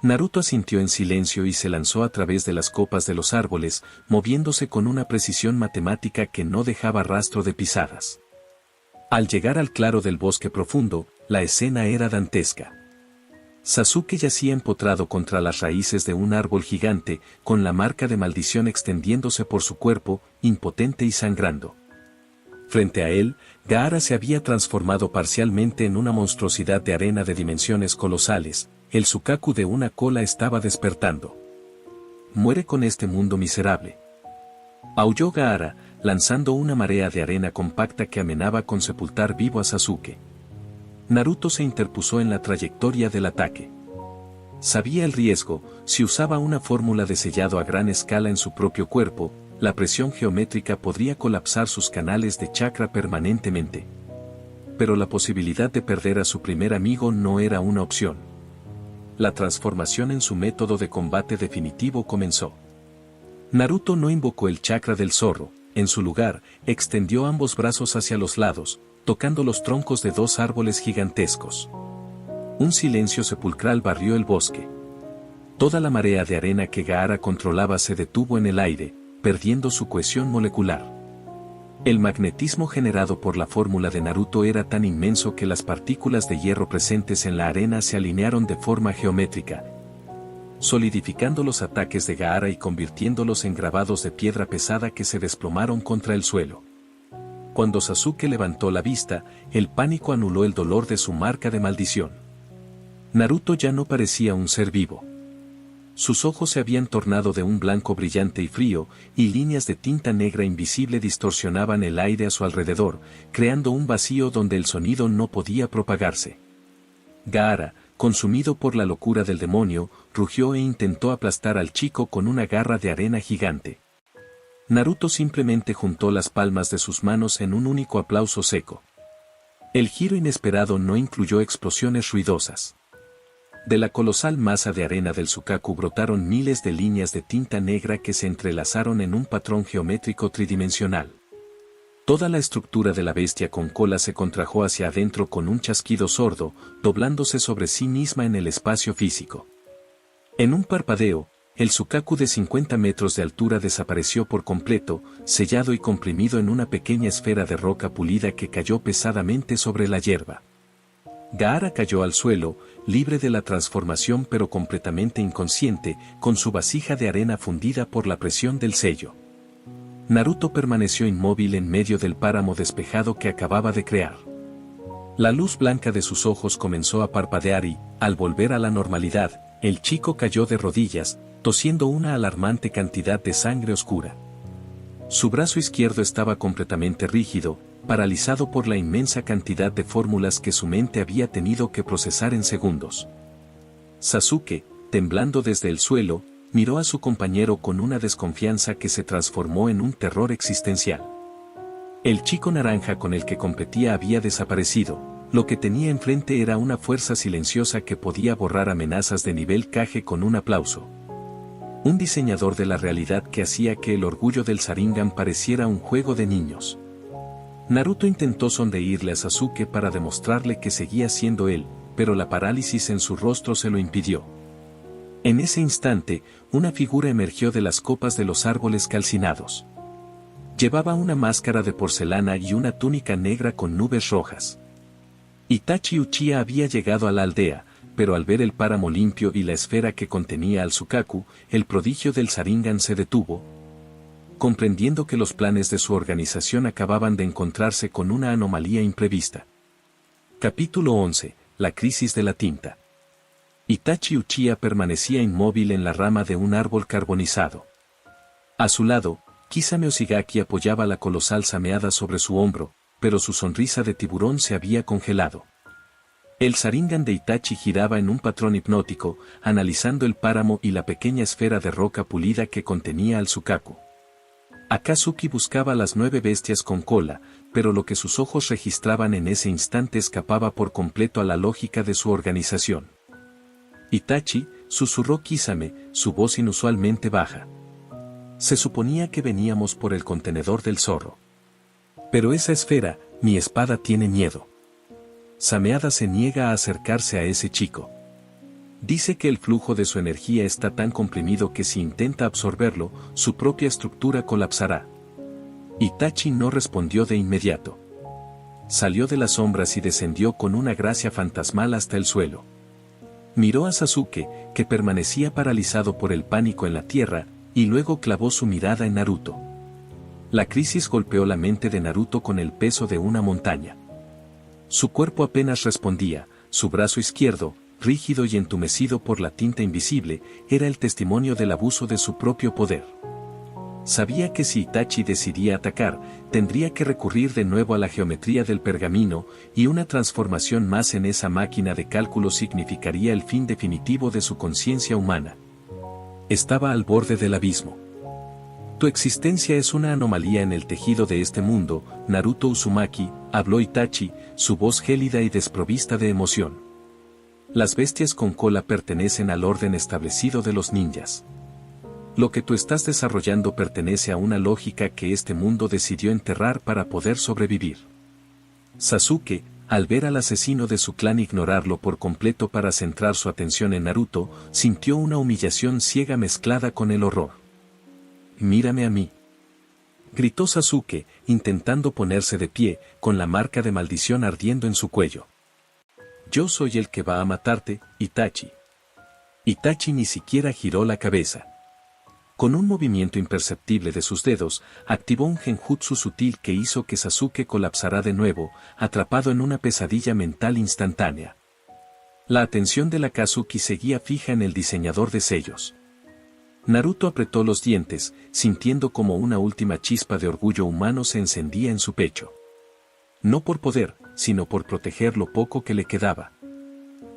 Naruto asintió en silencio y se lanzó a través de las copas de los árboles, moviéndose con una precisión matemática que no dejaba rastro de pisadas. Al llegar al claro del bosque profundo, la escena era dantesca. Sasuke yacía empotrado contra las raíces de un árbol gigante, con la marca de maldición extendiéndose por su cuerpo, impotente y sangrando. Frente a él, Gaara se había transformado parcialmente en una monstruosidad de arena de dimensiones colosales, el Sukaku de una cola estaba despertando. Muere con este mundo miserable. Aulló Gaara, lanzando una marea de arena compacta que amenaba con sepultar vivo a Sasuke. Naruto se interpuso en la trayectoria del ataque. Sabía el riesgo, si usaba una fórmula de sellado a gran escala en su propio cuerpo, la presión geométrica podría colapsar sus canales de chakra permanentemente. Pero la posibilidad de perder a su primer amigo no era una opción. La transformación en su método de combate definitivo comenzó. Naruto no invocó el chakra del zorro, en su lugar, extendió ambos brazos hacia los lados, tocando los troncos de dos árboles gigantescos. Un silencio sepulcral barrió el bosque. Toda la marea de arena que Gaara controlaba se detuvo en el aire, perdiendo su cohesión molecular. El magnetismo generado por la fórmula de Naruto era tan inmenso que las partículas de hierro presentes en la arena se alinearon de forma geométrica, solidificando los ataques de Gaara y convirtiéndolos en grabados de piedra pesada que se desplomaron contra el suelo. Cuando Sasuke levantó la vista, el pánico anuló el dolor de su marca de maldición. Naruto ya no parecía un ser vivo. Sus ojos se habían tornado de un blanco brillante y frío, y líneas de tinta negra invisible distorsionaban el aire a su alrededor, creando un vacío donde el sonido no podía propagarse. Gaara, consumido por la locura del demonio, rugió e intentó aplastar al chico con una garra de arena gigante. Naruto simplemente juntó las palmas de sus manos en un único aplauso seco. El giro inesperado no incluyó explosiones ruidosas. De la colosal masa de arena del Sukaku brotaron miles de líneas de tinta negra que se entrelazaron en un patrón geométrico tridimensional. Toda la estructura de la bestia con cola se contrajo hacia adentro con un chasquido sordo, doblándose sobre sí misma en el espacio físico. En un parpadeo, el Sukaku de 50 metros de altura desapareció por completo, sellado y comprimido en una pequeña esfera de roca pulida que cayó pesadamente sobre la hierba. Gaara cayó al suelo, libre de la transformación pero completamente inconsciente, con su vasija de arena fundida por la presión del sello. Naruto permaneció inmóvil en medio del páramo despejado que acababa de crear. La luz blanca de sus ojos comenzó a parpadear y, al volver a la normalidad, el chico cayó de rodillas, tosiendo una alarmante cantidad de sangre oscura. Su brazo izquierdo estaba completamente rígido, paralizado por la inmensa cantidad de fórmulas que su mente había tenido que procesar en segundos. Sasuke, temblando desde el suelo, miró a su compañero con una desconfianza que se transformó en un terror existencial. El chico naranja con el que competía había desaparecido, lo que tenía enfrente era una fuerza silenciosa que podía borrar amenazas de nivel Kage con un aplauso. Un diseñador de la realidad que hacía que el orgullo del Sharingan pareciera un juego de niños. Naruto intentó sonreírle a Sasuke para demostrarle que seguía siendo él, pero la parálisis en su rostro se lo impidió. En ese instante, una figura emergió de las copas de los árboles calcinados. Llevaba una máscara de porcelana y una túnica negra con nubes rojas. Itachi Uchiha había llegado a la aldea, pero al ver el páramo limpio y la esfera que contenía al Sukaku, el prodigio del Sharingan se detuvo, comprendiendo que los planes de su organización acababan de encontrarse con una anomalía imprevista. Capítulo 11. La crisis de la tinta. Itachi Uchiha permanecía inmóvil en la rama de un árbol carbonizado. A su lado, Kisame Oshigaki apoyaba la colosal sameada sobre su hombro, pero su sonrisa de tiburón se había congelado. El Sharingan de Itachi giraba en un patrón hipnótico, analizando el páramo y la pequeña esfera de roca pulida que contenía al Sukaku. Akatsuki buscaba las 9 bestias con cola, pero lo que sus ojos registraban en ese instante escapaba por completo a la lógica de su organización. Itachi, susurró Kisame, su voz inusualmente baja. Se suponía que veníamos por el contenedor del zorro. Pero esa esfera, mi espada tiene miedo. Sameada se niega a acercarse a ese chico. Dice que el flujo de su energía está tan comprimido que si intenta absorberlo, su propia estructura colapsará. Itachi no respondió de inmediato. Salió de las sombras y descendió con una gracia fantasmal hasta el suelo. Miró a Sasuke, que permanecía paralizado por el pánico en la tierra, y luego clavó su mirada en Naruto. La crisis golpeó la mente de Naruto con el peso de una montaña. Su cuerpo apenas respondía, su brazo izquierdo, rígido y entumecido por la tinta invisible, era el testimonio del abuso de su propio poder. Sabía que si Itachi decidía atacar, tendría que recurrir de nuevo a la geometría del pergamino, y una transformación más en esa máquina de cálculo significaría el fin definitivo de su conciencia humana. Estaba al borde del abismo. Tu existencia es una anomalía en el tejido de este mundo, Naruto Uzumaki, habló Itachi, su voz gélida y desprovista de emoción. Las bestias con cola pertenecen al orden establecido de los ninjas. Lo que tú estás desarrollando pertenece a una lógica que este mundo decidió enterrar para poder sobrevivir. Sasuke, al ver al asesino de su clan ignorarlo por completo para centrar su atención en Naruto, sintió una humillación ciega mezclada con el horror. «Mírame a mí», gritó Sasuke, intentando ponerse de pie, con la marca de maldición ardiendo en su cuello. «Yo soy el que va a matarte, Itachi». Itachi ni siquiera giró la cabeza. Con un movimiento imperceptible de sus dedos, activó un genjutsu sutil que hizo que Sasuke colapsara de nuevo, atrapado en una pesadilla mental instantánea. La atención de la Akatsuki seguía fija en el diseñador de sellos. Naruto apretó los dientes, sintiendo como una última chispa de orgullo humano se encendía en su pecho. No por poder, sino por proteger lo poco que le quedaba.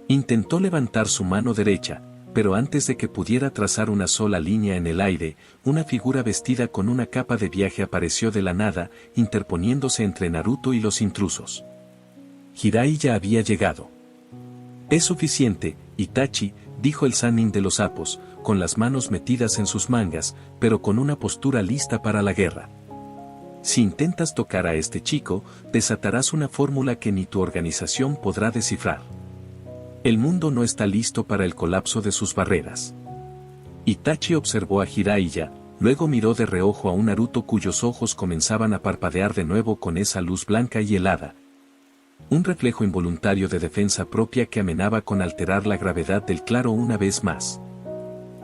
Intentó levantar su mano derecha, pero antes de que pudiera trazar una sola línea en el aire, una figura vestida con una capa de viaje apareció de la nada, interponiéndose entre Naruto y los intrusos. Jiraiya había llegado. «Es suficiente, Itachi», dijo el Sannin de los sapos, con las manos metidas en sus mangas, pero con una postura lista para la guerra. «Si intentas tocar a este chico, desatarás una fórmula que ni tu organización podrá descifrar. El mundo no está listo para el colapso de sus barreras». Itachi observó a Jiraiya, luego miró de reojo a un Naruto cuyos ojos comenzaban a parpadear de nuevo con esa luz blanca y helada. Un reflejo involuntario de defensa propia que amenaba con alterar la gravedad del claro una vez más.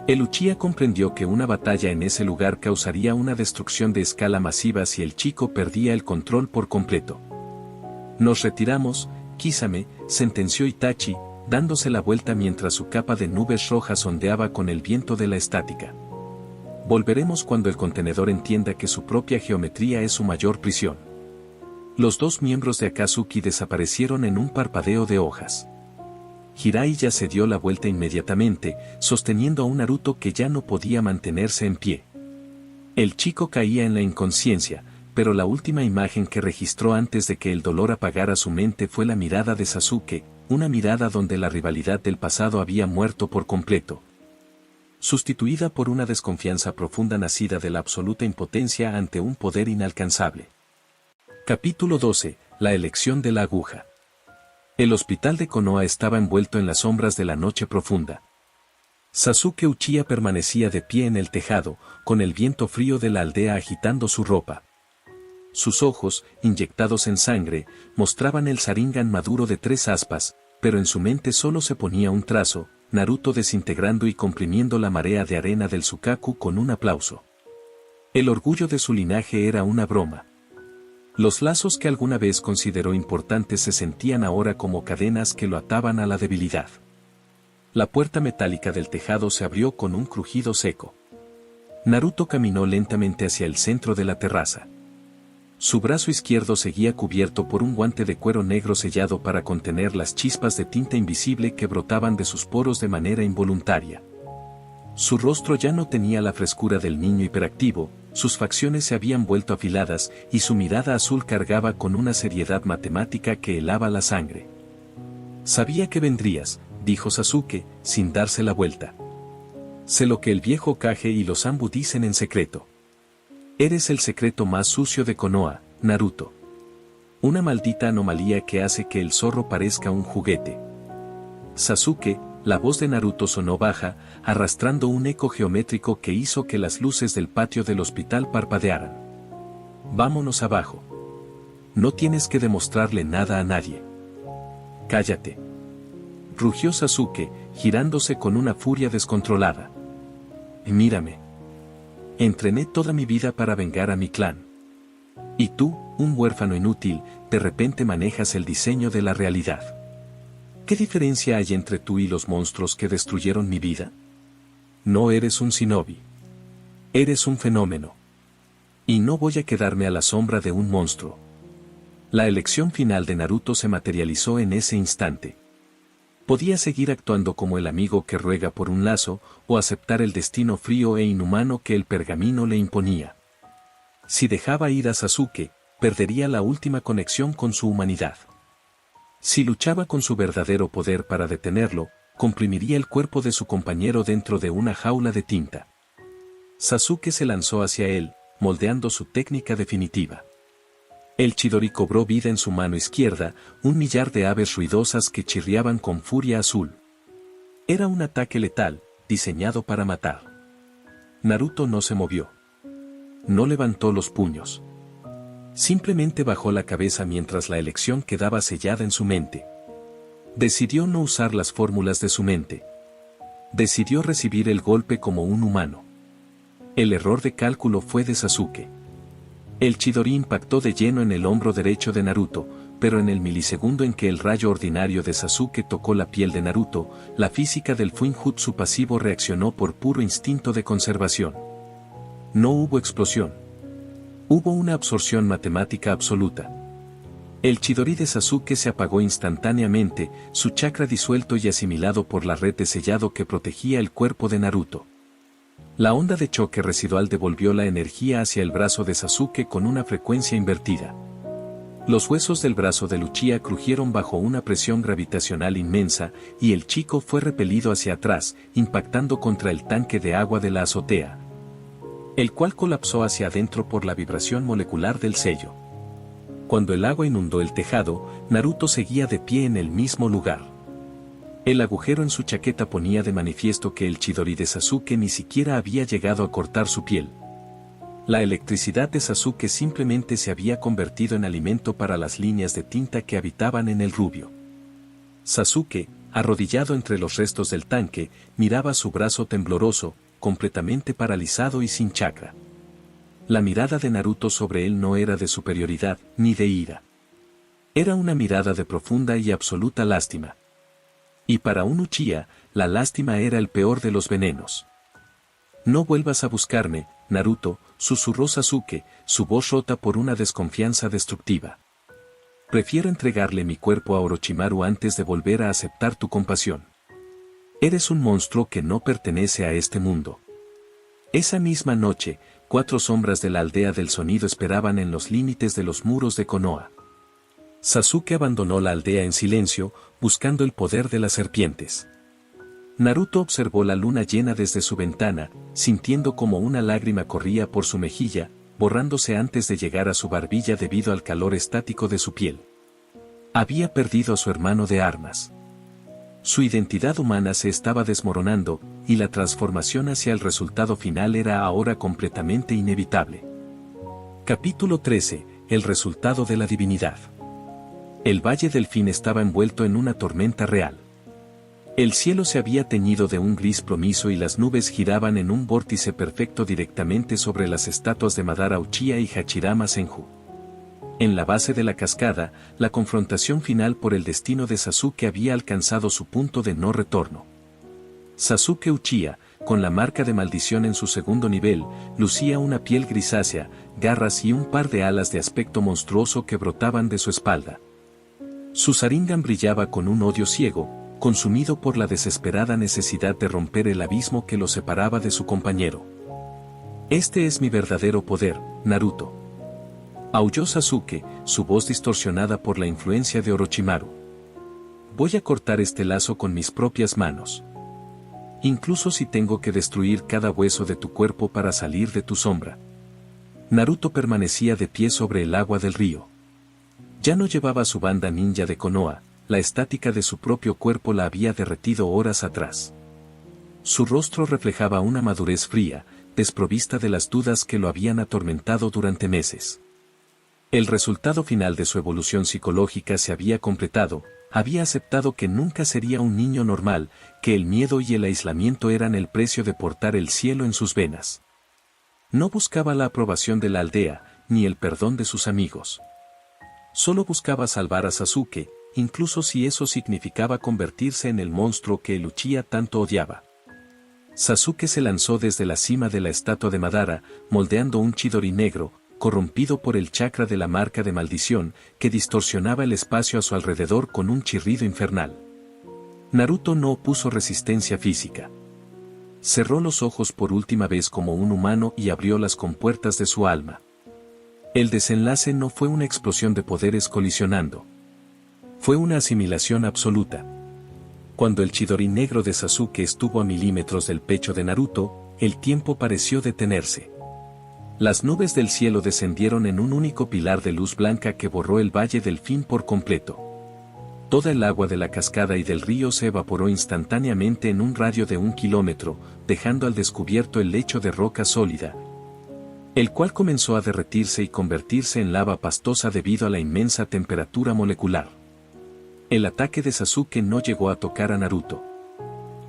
El Uchiha comprendió que una batalla en ese lugar causaría una destrucción de escala masiva si el chico perdía el control por completo. «Nos retiramos, Kisame», sentenció Itachi, dándose la vuelta mientras su capa de nubes rojas ondeaba con el viento de la estática. «Volveremos cuando el contenedor entienda que su propia geometría es su mayor prisión». Los dos miembros de Akatsuki desaparecieron en un parpadeo de hojas. Jiraiya se dio la vuelta inmediatamente, sosteniendo a un Naruto que ya no podía mantenerse en pie. El chico caía en la inconsciencia, pero la última imagen que registró antes de que el dolor apagara su mente fue la mirada de Sasuke, una mirada donde la rivalidad del pasado había muerto por completo, sustituida por una desconfianza profunda nacida de la absoluta impotencia ante un poder inalcanzable. Capítulo 12. La elección de la aguja. El hospital de Konoha estaba envuelto en las sombras de la noche profunda. Sasuke Uchiha permanecía de pie en el tejado, con el viento frío de la aldea agitando su ropa. Sus ojos, inyectados en sangre, mostraban el Sharingan maduro de 3 aspas, pero en su mente solo se ponía un trazo, Naruto desintegrando y comprimiendo la marea de arena del Sukaku con un aplauso. El orgullo de su linaje era una broma. Los lazos que alguna vez consideró importantes se sentían ahora como cadenas que lo ataban a la debilidad. La puerta metálica del tejado se abrió con un crujido seco. Naruto caminó lentamente hacia el centro de la terraza. Su brazo izquierdo seguía cubierto por un guante de cuero negro sellado para contener las chispas de tinta invisible que brotaban de sus poros de manera involuntaria. Su rostro ya no tenía la frescura del niño hiperactivo, sus facciones se habían vuelto afiladas y su mirada azul cargaba con una seriedad matemática que helaba la sangre. «Sabía que vendrías», dijo Sasuke, sin darse la vuelta. «Sé lo que el viejo Kage y los Anbu dicen en secreto. Eres el secreto más sucio de Konoha, Naruto. Una maldita anomalía que hace que el zorro parezca un juguete». Sasuke, la voz de Naruto sonó baja, arrastrando un eco geométrico que hizo que las luces del patio del hospital parpadearan. «Vámonos abajo. No tienes que demostrarle nada a nadie». «Cállate», rugió Sasuke, girándose con una furia descontrolada. Mírame. Entrené toda mi vida para vengar a mi clan. Y tú, un huérfano inútil, de repente manejas el diseño de la realidad. ¿Qué diferencia hay entre tú y los monstruos que destruyeron mi vida? No eres un shinobi. Eres un fenómeno. Y no voy a quedarme a la sombra de un monstruo. La elección final de Naruto se materializó en ese instante. Podía seguir actuando como el amigo que ruega por un lazo, o aceptar el destino frío e inhumano que el pergamino le imponía. Si dejaba ir a Sasuke, perdería la última conexión con su humanidad. Si luchaba con su verdadero poder para detenerlo, comprimiría el cuerpo de su compañero dentro de una jaula de tinta. Sasuke se lanzó hacia él, moldeando su técnica definitiva. El Chidori cobró vida en su mano izquierda, un millar de aves ruidosas que chirriaban con furia azul. Era un ataque letal, diseñado para matar. Naruto no se movió. No levantó los puños. Simplemente bajó la cabeza mientras la elección quedaba sellada en su mente. Decidió no usar las fórmulas de su mente. Decidió recibir el golpe como un humano. El error de cálculo fue de Sasuke. El Chidori impactó de lleno en el hombro derecho de Naruto, pero en el milisegundo en que el rayo ordinario de Sasuke tocó la piel de Naruto, la física del Fuinjutsu pasivo reaccionó por puro instinto de conservación. No hubo explosión. Hubo una absorción matemática absoluta. El Chidori de Sasuke se apagó instantáneamente, su chakra disuelto y asimilado por la red de sellado que protegía el cuerpo de Naruto. La onda de choque residual devolvió la energía hacia el brazo de Sasuke con una frecuencia invertida. Los huesos del brazo de Uchiha crujieron bajo una presión gravitacional inmensa, y el chico fue repelido hacia atrás, impactando contra el tanque de agua de la azotea, el cual colapsó hacia adentro por la vibración molecular del sello. Cuando el agua inundó el tejado, Naruto seguía de pie en el mismo lugar. El agujero en su chaqueta ponía de manifiesto que el Chidori de Sasuke ni siquiera había llegado a cortar su piel. La electricidad de Sasuke simplemente se había convertido en alimento para las líneas de tinta que habitaban en el rubio. Sasuke, arrodillado entre los restos del tanque, miraba su brazo tembloroso, completamente paralizado y sin chakra. La mirada de Naruto sobre él no era de superioridad, ni de ira. Era una mirada de profunda y absoluta lástima. Y para un Uchiha, la lástima era el peor de los venenos. No vuelvas a buscarme, Naruto, susurró Sasuke, su voz rota por una desconfianza destructiva. Prefiero entregarle mi cuerpo a Orochimaru antes de volver a aceptar tu compasión. Eres un monstruo que no pertenece a este mundo. Esa misma noche, 4 sombras de la aldea del sonido esperaban en los límites de los muros de Konoha. Sasuke abandonó la aldea en silencio, buscando el poder de las serpientes. Naruto observó la luna llena desde su ventana, sintiendo como una lágrima corría por su mejilla, borrándose antes de llegar a su barbilla debido al calor estático de su piel. Había perdido a su hermano de armas. Su identidad humana se estaba desmoronando, y la transformación hacia el resultado final era ahora completamente inevitable. Capítulo 13. El resultado de la divinidad. El Valle del Fin estaba envuelto en una tormenta real. El cielo se había teñido de un gris plomizo y las nubes giraban en un vórtice perfecto directamente sobre las estatuas de Madara Uchiha y Hachirama Senju. En la base de la cascada, la confrontación final por el destino de Sasuke había alcanzado su punto de no retorno. Sasuke Uchiha, con la marca de maldición en su segundo nivel, lucía una piel grisácea, garras y un par de alas de aspecto monstruoso que brotaban de su espalda. Su Sharingan brillaba con un odio ciego, consumido por la desesperada necesidad de romper el abismo que lo separaba de su compañero. Este es mi verdadero poder, Naruto. Aulló Sasuke, su voz distorsionada por la influencia de Orochimaru. Voy a cortar este lazo con mis propias manos. Incluso si tengo que destruir cada hueso de tu cuerpo para salir de tu sombra. Naruto permanecía de pie sobre el agua del río. Ya no llevaba su banda ninja de Konoha, la estática de su propio cuerpo la había derretido horas atrás. Su rostro reflejaba una madurez fría, desprovista de las dudas que lo habían atormentado durante meses. El resultado final de su evolución psicológica se había completado, había aceptado que nunca sería un niño normal, que el miedo y el aislamiento eran el precio de portar el cielo en sus venas. No buscaba la aprobación de la aldea, ni el perdón de sus amigos. Solo buscaba salvar a Sasuke, incluso si eso significaba convertirse en el monstruo que el Uchiha tanto odiaba. Sasuke se lanzó desde la cima de la estatua de Madara, moldeando un Chidori negro, corrompido por el chakra de la marca de maldición, que distorsionaba el espacio a su alrededor con un chirrido infernal. Naruto no opuso resistencia física. Cerró los ojos por última vez como un humano y abrió las compuertas de su alma. El desenlace no fue una explosión de poderes colisionando. Fue una asimilación absoluta. Cuando el Chidori negro de Sasuke estuvo a milímetros del pecho de Naruto, el tiempo pareció detenerse. Las nubes del cielo descendieron en un único pilar de luz blanca que borró el Valle del Fin por completo. Toda el agua de la cascada y del río se evaporó instantáneamente en un radio de 1 kilómetro, dejando al descubierto el lecho de roca sólida, el cual comenzó a derretirse y convertirse en lava pastosa debido a la inmensa temperatura molecular. El ataque de Sasuke no llegó a tocar a Naruto.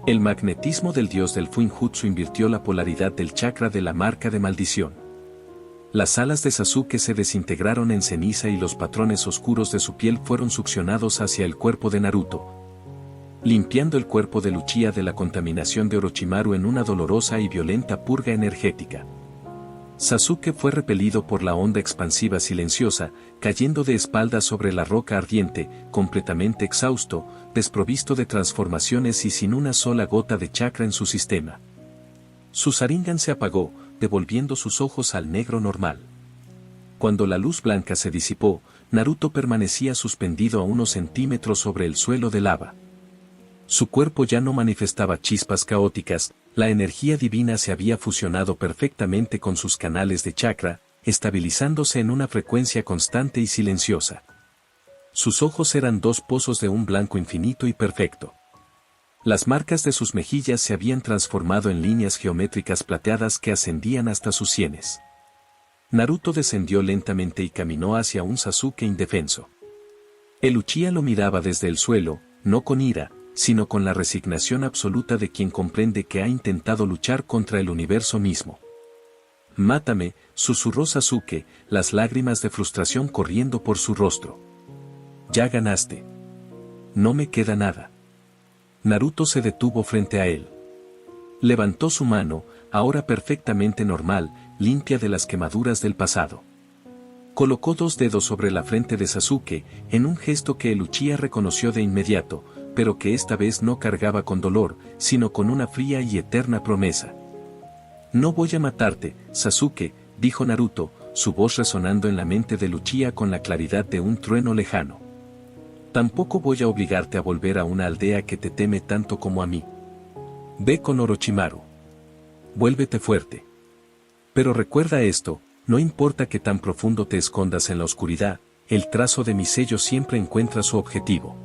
El magnetismo del dios del Fuinjutsu invirtió la polaridad del chakra de la marca de maldición. Las alas de Sasuke se desintegraron en ceniza y los patrones oscuros de su piel fueron succionados hacia el cuerpo de Naruto, limpiando el cuerpo del Uchiha de la contaminación de Orochimaru en una dolorosa y violenta purga energética. Sasuke fue repelido por la onda expansiva silenciosa, cayendo de espaldas sobre la roca ardiente, completamente exhausto, desprovisto de transformaciones y sin una sola gota de chakra en su sistema. Su Sharingan se apagó, devolviendo sus ojos al negro normal. Cuando la luz blanca se disipó, Naruto permanecía suspendido a unos centímetros sobre el suelo de lava. Su cuerpo ya no manifestaba chispas caóticas, la energía divina se había fusionado perfectamente con sus canales de chakra, estabilizándose en una frecuencia constante y silenciosa. Sus ojos eran 2 pozos de un blanco infinito y perfecto. Las marcas de sus mejillas se habían transformado en líneas geométricas plateadas que ascendían hasta sus sienes. Naruto descendió lentamente y caminó hacia un Sasuke indefenso. El Uchiha lo miraba desde el suelo, no con ira, sino con la resignación absoluta de quien comprende que ha intentado luchar contra el universo mismo. «Mátame», susurró Sasuke, las lágrimas de frustración corriendo por su rostro. «Ya ganaste. No me queda nada». Naruto se detuvo frente a él. Levantó su mano, ahora perfectamente normal, limpia de las quemaduras del pasado. Colocó 2 dedos sobre la frente de Sasuke, en un gesto que el Uchiha reconoció de inmediato, pero que esta vez no cargaba con dolor, sino con una fría y eterna promesa. «No voy a matarte, Sasuke», dijo Naruto, su voz resonando en la mente de Uchiha con la claridad de un trueno lejano. «Tampoco voy a obligarte a volver a una aldea que te teme tanto como a mí. Ve con Orochimaru. Vuélvete fuerte. Pero recuerda esto, no importa que tan profundo te escondas en la oscuridad, el trazo de mi sello siempre encuentra su objetivo».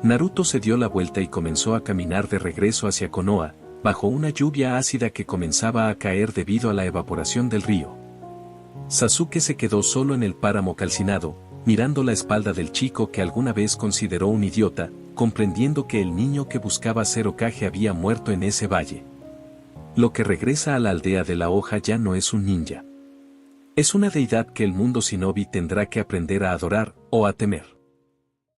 Naruto se dio la vuelta y comenzó a caminar de regreso hacia Konoha, bajo una lluvia ácida que comenzaba a caer debido a la evaporación del río. Sasuke se quedó solo en el páramo calcinado, mirando la espalda del chico que alguna vez consideró un idiota, comprendiendo que el niño que buscaba ser Hokage había muerto en ese valle. Lo que regresa a la aldea de la hoja ya no es un ninja. Es una deidad que el mundo shinobi tendrá que aprender a adorar, o a temer.